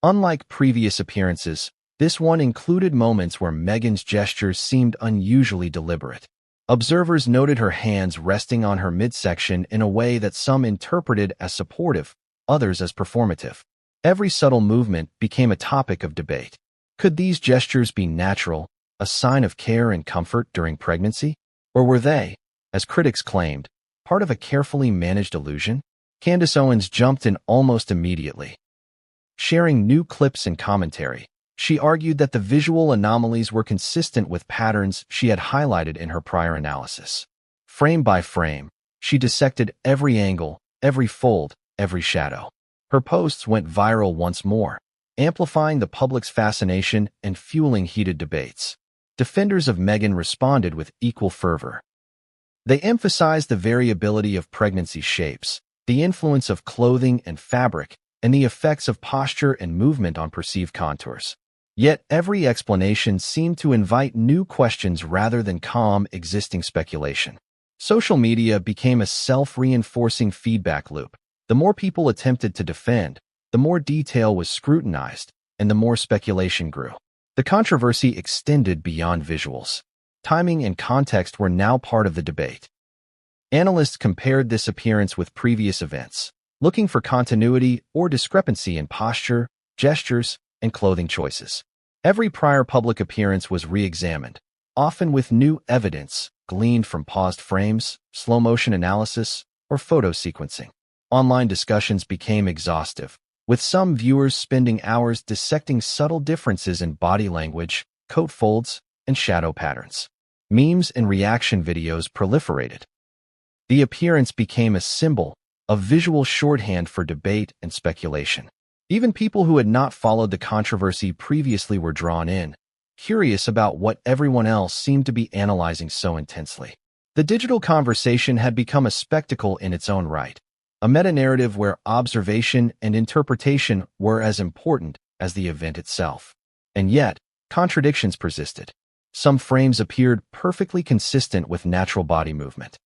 Unlike previous appearances, this one included moments where Meghan's gestures seemed unusually deliberate. Observers noted her hands resting on her midsection in a way that some interpreted as supportive, others as performative. Every subtle movement became a topic of debate. Could these gestures be natural, a sign of care and comfort during pregnancy? Or were they, as critics claimed, part of a carefully managed illusion? Candace Owens jumped in almost immediately. Sharing new clips and commentary, she argued that the visual anomalies were consistent with patterns she had highlighted in her prior analysis. Frame by frame, she dissected every angle, every fold, every shadow. Her posts went viral once more, amplifying the public's fascination and fueling heated debates. Defenders of Meghan responded with equal fervor. They emphasized the variability of pregnancy shapes, the influence of clothing and fabric, and the effects of posture and movement on perceived contours. Yet every explanation seemed to invite new questions rather than calm existing speculation. Social media became a self-reinforcing feedback loop. The more people attempted to defend, the more detail was scrutinized, and the more speculation grew. The controversy extended beyond visuals. Timing and context were now part of the debate. Analysts compared this appearance with previous events, looking for continuity or discrepancy in posture, gestures, and clothing choices. Every prior public appearance was re-examined, often with new evidence gleaned from paused frames, slow-motion analysis, or photo sequencing. Online discussions became exhaustive, with some viewers spending hours dissecting subtle differences in body language, coat folds, and shadow patterns. Memes and reaction videos proliferated. The appearance became a symbol, a visual shorthand for debate and speculation. Even people who had not followed the controversy previously were drawn in, curious about what everyone else seemed to be analyzing so intensely. The digital conversation had become a spectacle in its own right, a meta-narrative where observation and interpretation were as important as the event itself. And yet, contradictions persisted. Some frames appeared perfectly consistent with natural body movement.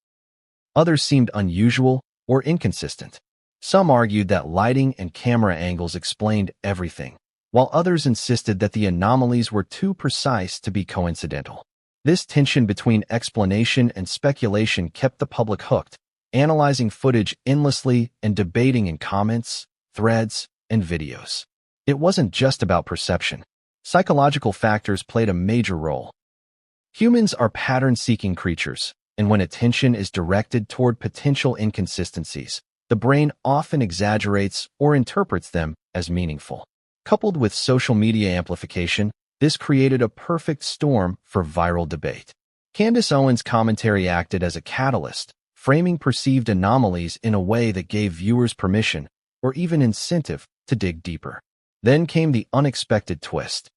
Others seemed unusual or inconsistent. Some argued that lighting and camera angles explained everything, while others insisted that the anomalies were too precise to be coincidental. This tension between explanation and speculation kept the public hooked, analyzing footage endlessly and debating in comments, threads, and videos. It wasn't just about perception. Psychological factors played a major role. Humans are pattern-seeking creatures, and when attention is directed toward potential inconsistencies, the brain often exaggerates or interprets them as meaningful. Coupled with social media amplification, this created a perfect storm for viral debate. Candace Owens' commentary acted as a catalyst, framing perceived anomalies in a way that gave viewers permission, or even incentive, to dig deeper. Then came the unexpected twist.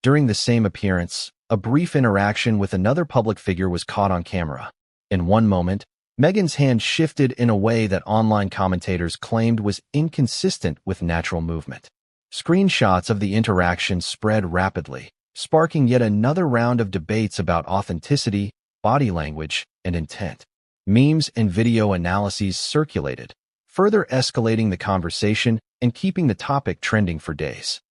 During the same appearance, a brief interaction with another public figure was caught on camera. In one moment, Meghan's hand shifted in a way that online commentators claimed was inconsistent with natural movement. Screenshots of the interaction spread rapidly, sparking yet another round of debates about authenticity, body language, and intent. Memes and video analyses circulated, further escalating the conversation and keeping the topic trending for days.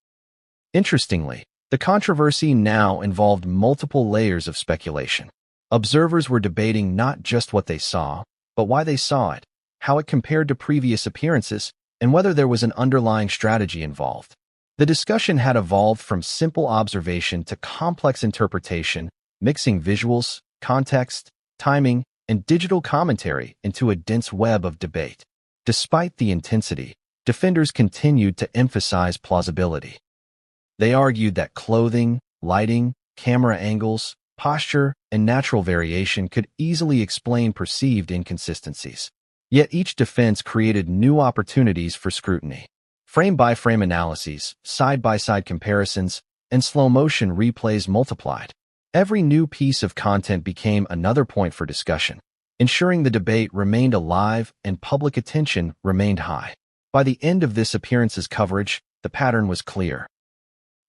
Interestingly, the controversy now involved multiple layers of speculation. Observers were debating not just what they saw, but why they saw it, how it compared to previous appearances, and whether there was an underlying strategy involved. The discussion had evolved from simple observation to complex interpretation, mixing visuals, context, timing, and digital commentary into a dense web of debate. Despite the intensity, defenders continued to emphasize plausibility. They argued that clothing, lighting, camera angles, posture, and natural variation could easily explain perceived inconsistencies. Yet each defense created new opportunities for scrutiny. Frame-by-frame analyses, side-by-side comparisons, and slow-motion replays multiplied. Every new piece of content became another point for discussion, ensuring the debate remained alive and public attention remained high. By the end of this appearance's coverage, the pattern was clear.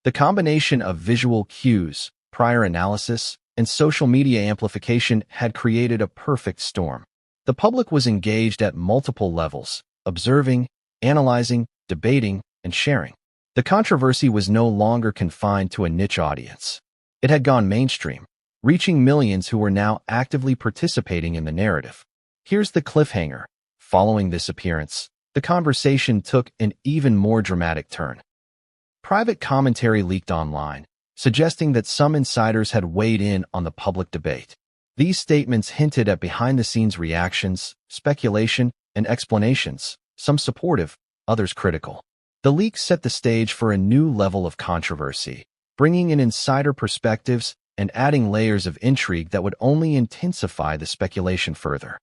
The combination of visual cues, prior analysis, and social media amplification had created a perfect storm. The public was engaged at multiple levels, observing, analyzing, debating, and sharing. The controversy was no longer confined to a niche audience. It had gone mainstream, reaching millions who were now actively participating in the narrative. Here's the cliffhanger. Following this appearance, the conversation took an even more dramatic turn. Private commentary leaked online, suggesting that some insiders had weighed in on the public debate. These statements hinted at behind-the-scenes reactions, speculation, and explanations, some supportive, others critical. The leaks set the stage for a new level of controversy, bringing in insider perspectives and adding layers of intrigue that would only intensify the speculation further.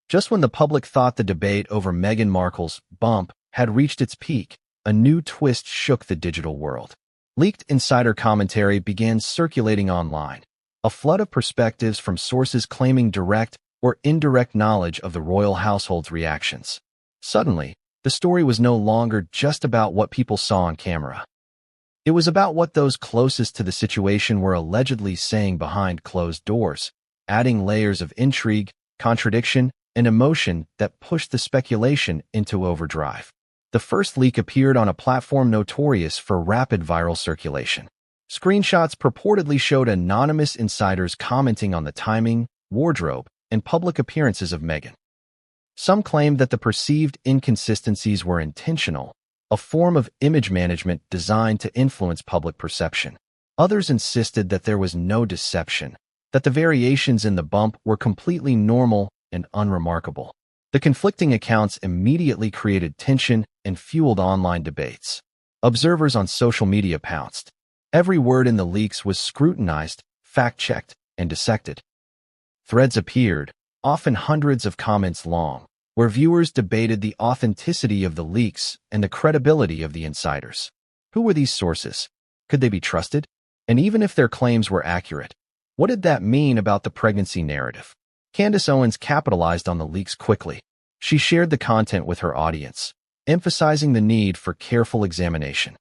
Just when the public thought the debate over Meghan Markle's bump had reached its peak, a new twist shook the digital world. Leaked insider commentary began circulating online, a flood of perspectives from sources claiming direct or indirect knowledge of the royal household's reactions. Suddenly, the story was no longer just about what people saw on camera. It was about what those closest to the situation were allegedly saying behind closed doors, adding layers of intrigue, contradiction, and emotion that pushed the speculation into overdrive. The first leak appeared on a platform notorious for rapid viral circulation. Screenshots purportedly showed anonymous insiders commenting on the timing, wardrobe, and public appearances of Meghan. Some claimed that the perceived inconsistencies were intentional, a form of image management designed to influence public perception. Others insisted that there was no deception, that the variations in the bump were completely normal and unremarkable. The conflicting accounts immediately created tension and fueled online debates. Observers on social media pounced. Every word in the leaks was scrutinized, fact-checked, and dissected. Threads appeared, often hundreds of comments long, where viewers debated the authenticity of the leaks and the credibility of the insiders. Who were these sources? Could they be trusted? And even if their claims were accurate, what did that mean about the pregnancy narrative? Candace Owens capitalized on the leaks quickly. She shared the content with her audience, emphasizing the need for careful examination.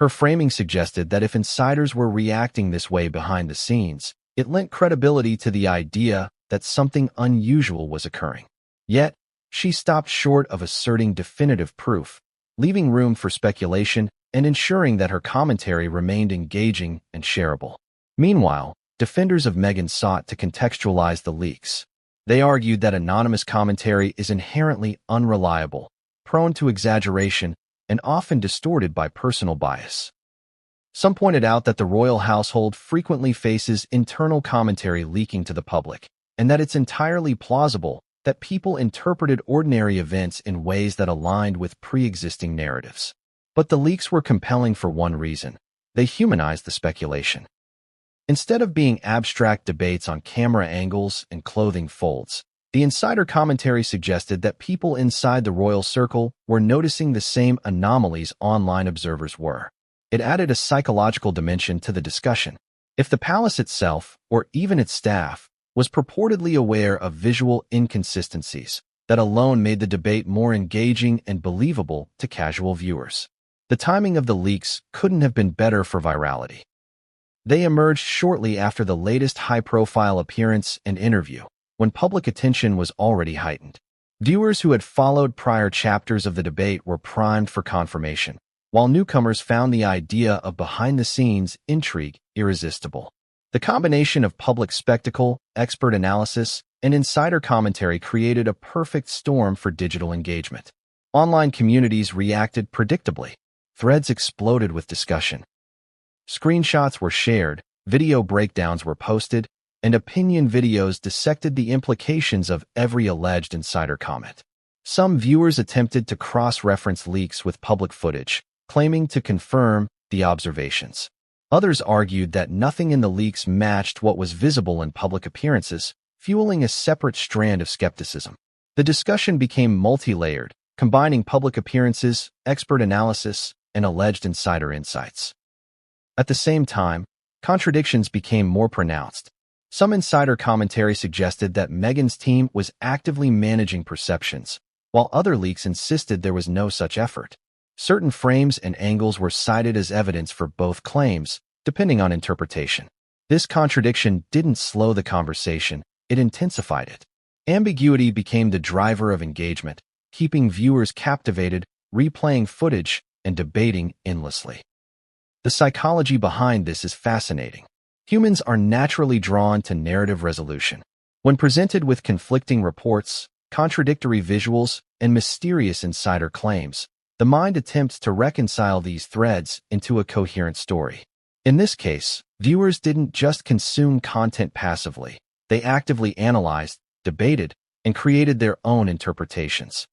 Her framing suggested that if insiders were reacting this way behind the scenes, it lent credibility to the idea that something unusual was occurring. Yet, she stopped short of asserting definitive proof, leaving room for speculation and ensuring that her commentary remained engaging and shareable. Meanwhile, defenders of Meghan sought to contextualize the leaks. They argued that anonymous commentary is inherently unreliable, prone to exaggeration, and often distorted by personal bias. Some pointed out that the royal household frequently faces internal commentary leaking to the public, and that it's entirely plausible that people interpreted ordinary events in ways that aligned with pre-existing narratives. But the leaks were compelling for one reason: they humanized the speculation. Instead of being abstract debates on camera angles and clothing folds, the insider commentary suggested that people inside the royal circle were noticing the same anomalies online observers were. It added a psychological dimension to the discussion. If the palace itself, or even its staff, was purportedly aware of visual inconsistencies, that alone made the debate more engaging and believable to casual viewers. The timing of the leaks couldn't have been better for virality. They emerged shortly after the latest high-profile appearance and interview, when public attention was already heightened. Viewers who had followed prior chapters of the debate were primed for confirmation, while newcomers found the idea of behind-the-scenes intrigue irresistible. The combination of public spectacle, expert analysis, and insider commentary created a perfect storm for digital engagement. Online communities reacted predictably. Threads exploded with discussion. Screenshots were shared, video breakdowns were posted, and opinion videos dissected the implications of every alleged insider comment. Some viewers attempted to cross-reference leaks with public footage, claiming to confirm the observations. Others argued that nothing in the leaks matched what was visible in public appearances, fueling a separate strand of skepticism. The discussion became multi-layered, combining public appearances, expert analysis, and alleged insider insights. At the same time, contradictions became more pronounced. Some insider commentary suggested that Meghan's team was actively managing perceptions, while other leaks insisted there was no such effort. Certain frames and angles were cited as evidence for both claims, depending on interpretation. This contradiction didn't slow the conversation, it intensified it. Ambiguity became the driver of engagement, keeping viewers captivated, replaying footage, and debating endlessly. The psychology behind this is fascinating. Humans are naturally drawn to narrative resolution. When presented with conflicting reports, contradictory visuals, and mysterious insider claims, the mind attempts to reconcile these threads into a coherent story. In this case, viewers didn't just consume content passively. They actively analyzed, debated, and created their own interpretations.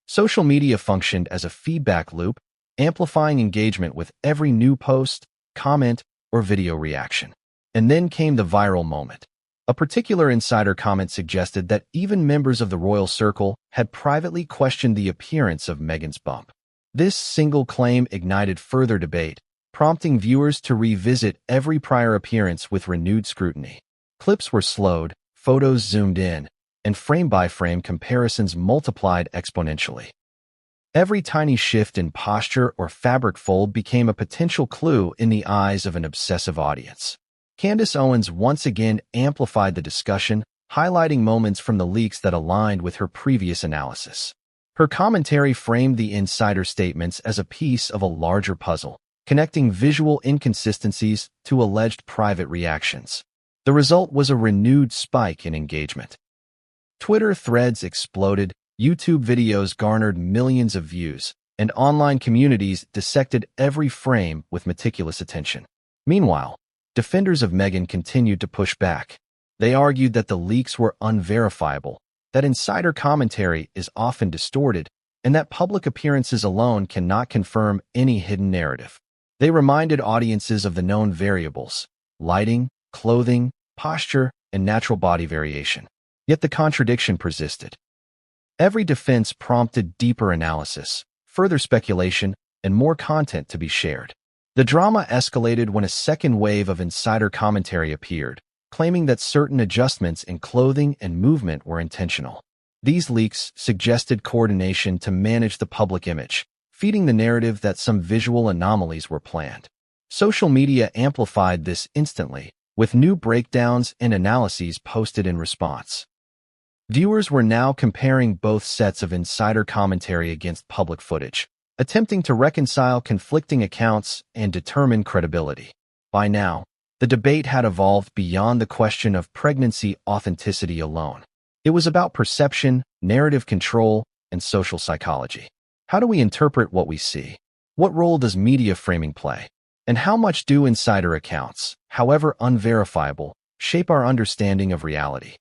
Social media functioned as a feedback loop, amplifying engagement with every new post, comment, or video reaction. And then came the viral moment. A particular insider comment suggested that even members of the royal circle had privately questioned the appearance of Meghan's bump. This single claim ignited further debate, prompting viewers to revisit every prior appearance with renewed scrutiny. Clips were slowed, photos zoomed in, and frame-by-frame comparisons multiplied exponentially. Every tiny shift in posture or fabric fold became a potential clue in the eyes of an obsessive audience. Candace Owens once again amplified the discussion, highlighting moments from the leaks that aligned with her previous analysis. Her commentary framed the insider statements as a piece of a larger puzzle, connecting visual inconsistencies to alleged private reactions. The result was a renewed spike in engagement. Twitter threads exploded, YouTube videos garnered millions of views, and online communities dissected every frame with meticulous attention. Meanwhile, defenders of Meghan continued to push back. They argued that the leaks were unverifiable, that insider commentary is often distorted, and that public appearances alone cannot confirm any hidden narrative. They reminded audiences of the known variables: lighting, clothing, posture, and natural body variation. Yet the contradiction persisted. Every defense prompted deeper analysis, further speculation, and more content to be shared. The drama escalated when a second wave of insider commentary appeared, claiming that certain adjustments in clothing and movement were intentional. These leaks suggested coordination to manage the public image, feeding the narrative that some visual anomalies were planned. Social media amplified this instantly, with new breakdowns and analyses posted in response. Viewers were now comparing both sets of insider commentary against public footage, attempting to reconcile conflicting accounts and determine credibility. By now, the debate had evolved beyond the question of pregnancy authenticity alone. It was about perception, narrative control, and social psychology. How do we interpret what we see? What role does media framing play? And how much do insider accounts, however unverifiable, shape our understanding of reality?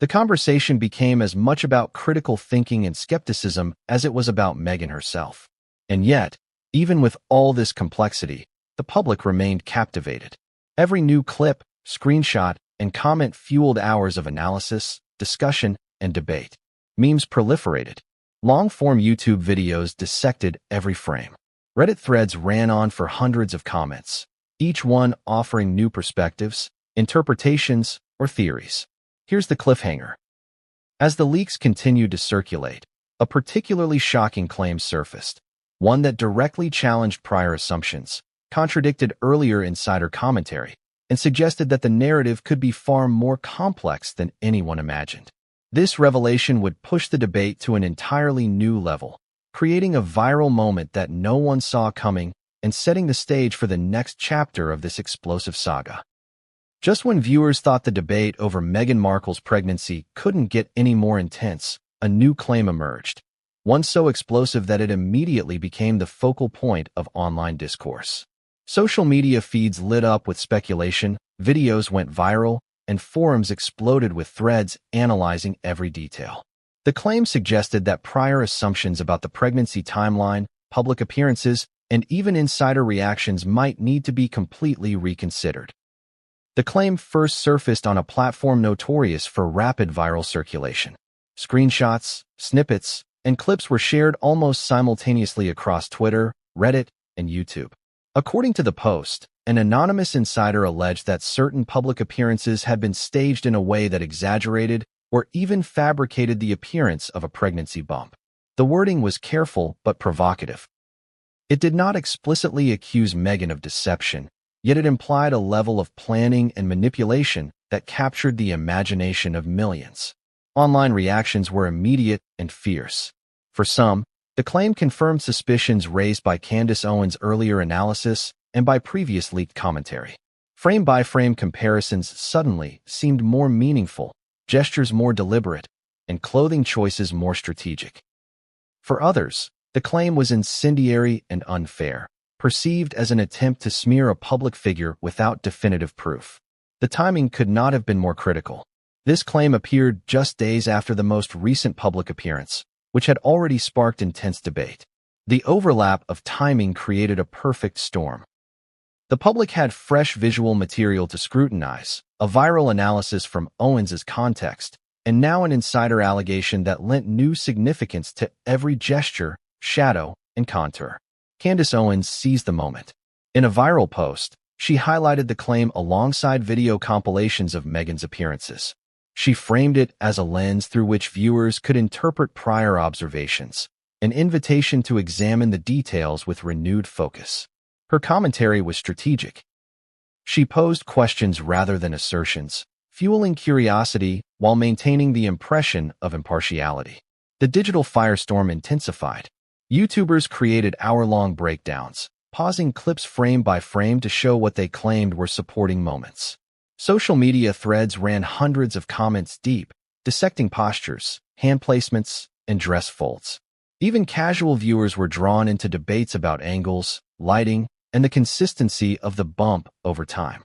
The conversation became as much about critical thinking and skepticism as it was about Meghan herself. And yet, even with all this complexity, the public remained captivated. Every new clip, screenshot, and comment fueled hours of analysis, discussion, and debate. Memes proliferated. Long-form YouTube videos dissected every frame. Reddit threads ran on for hundreds of comments, each one offering new perspectives, interpretations, or theories. Here's the cliffhanger. As the leaks continued to circulate, a particularly shocking claim surfaced, one that directly challenged prior assumptions, contradicted earlier insider commentary, and suggested that the narrative could be far more complex than anyone imagined. This revelation would push the debate to an entirely new level, creating a viral moment that no one saw coming and setting the stage for the next chapter of this explosive saga. Just when viewers thought the debate over Meghan Markle's pregnancy couldn't get any more intense, a new claim emerged, one so explosive that it immediately became the focal point of online discourse. Social media feeds lit up with speculation, videos went viral, and forums exploded with threads analyzing every detail. The claim suggested that prior assumptions about the pregnancy timeline, public appearances, and even insider reactions might need to be completely reconsidered. The claim first surfaced on a platform notorious for rapid viral circulation. Screenshots, snippets, and clips were shared almost simultaneously across Twitter, Reddit, and YouTube. According to the post, an anonymous insider alleged that certain public appearances had been staged in a way that exaggerated or even fabricated the appearance of a pregnancy bump. The wording was careful but provocative. It did not explicitly accuse Meghan of deception, yet it implied a level of planning and manipulation that captured the imagination of millions. Online reactions were immediate and fierce. For some, the claim confirmed suspicions raised by Candace Owens' earlier analysis and by previous leaked commentary. Frame-by-frame comparisons suddenly seemed more meaningful, gestures more deliberate, and clothing choices more strategic. For others, the claim was incendiary and unfair, perceived as an attempt to smear a public figure without definitive proof. The timing could not have been more critical. This claim appeared just days after the most recent public appearance, which had already sparked intense debate. The overlap of timing created a perfect storm. The public had fresh visual material to scrutinize, a viral analysis from Owens's context, and now an insider allegation that lent new significance to every gesture, shadow, and contour. Candace Owens seized the moment. In a viral post, she highlighted the claim alongside video compilations of Meghan's appearances. She framed it as a lens through which viewers could interpret prior observations, an invitation to examine the details with renewed focus. Her commentary was strategic. She posed questions rather than assertions, fueling curiosity while maintaining the impression of impartiality. The digital firestorm intensified. YouTubers created hour-long breakdowns, pausing clips frame by frame to show what they claimed were supporting moments. Social media threads ran hundreds of comments deep, dissecting postures, hand placements, and dress folds. Even casual viewers were drawn into debates about angles, lighting, and the consistency of the bump over time.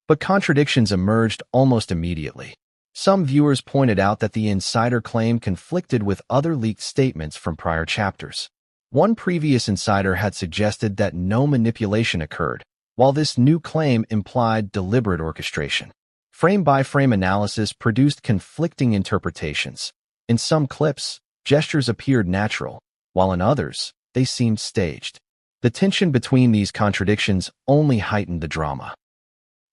But contradictions emerged almost immediately. Some viewers pointed out that the insider claim conflicted with other leaked statements from prior chapters. One previous insider had suggested that no manipulation occurred, while this new claim implied deliberate orchestration. Frame-by-frame analysis produced conflicting interpretations. In some clips, gestures appeared natural, while in others, they seemed staged. The tension between these contradictions only heightened the drama.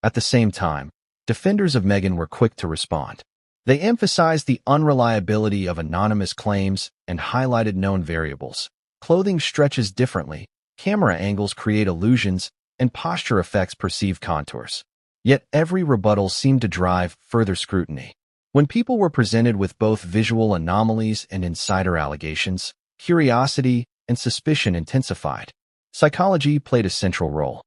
At the same time, defenders of Meghan were quick to respond. They emphasized the unreliability of anonymous claims and highlighted known variables. Clothing stretches differently, camera angles create illusions, and posture effects perceive contours. Yet every rebuttal seemed to drive further scrutiny. When people were presented with both visual anomalies and insider allegations, curiosity and suspicion intensified. Psychology played a central role.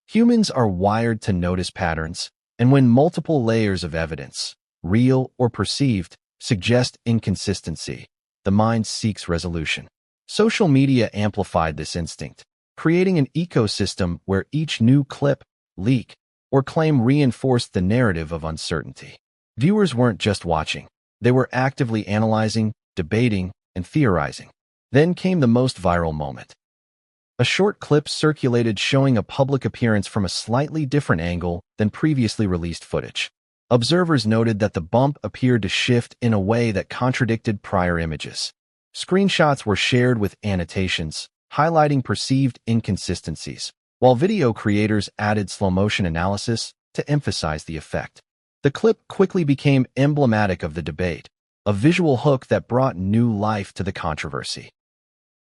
Humans are wired to notice patterns, and when multiple layers of evidence, real or perceived, suggest inconsistency. The mind seeks resolution. Social media amplified this instinct, creating an ecosystem where each new clip, leak, or claim reinforced the narrative of uncertainty. Viewers weren't just watching. They were actively analyzing, debating, and theorizing. Then came the most viral moment. A short clip circulated showing a public appearance from a slightly different angle than previously released footage. Observers noted that the bump appeared to shift in a way that contradicted prior images. Screenshots were shared with annotations, highlighting perceived inconsistencies, while video creators added slow-motion analysis to emphasize the effect. The clip quickly became emblematic of the debate, a visual hook that brought new life to the controversy.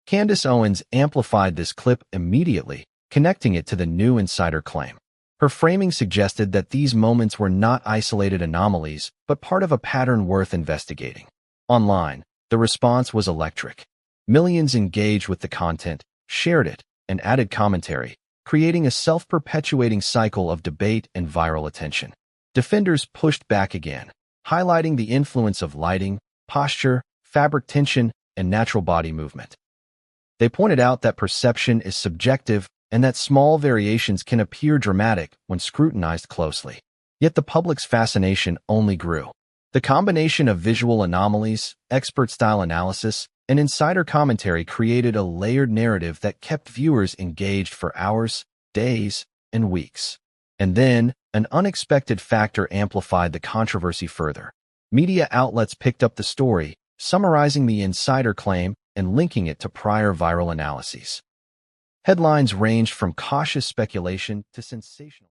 Candace Owens amplified this clip immediately, connecting it to the new insider claim. Her framing suggested that these moments were not isolated anomalies, but part of a pattern worth investigating. Online, the response was electric. Millions engaged with the content, shared it, and added commentary, creating a self-perpetuating cycle of debate and viral attention. Defenders pushed back again, highlighting the influence of lighting, posture, fabric tension, and natural body movement. They pointed out that perception is subjective and that small variations can appear dramatic when scrutinized closely. Yet the public's fascination only grew. The combination of visual anomalies, expert-style analysis, and insider commentary created a layered narrative that kept viewers engaged for hours, days, and weeks. And then, an unexpected factor amplified the controversy further. Media outlets picked up the story, summarizing the insider claim and linking it to prior viral analyses. Headlines ranged from cautious speculation to sensational.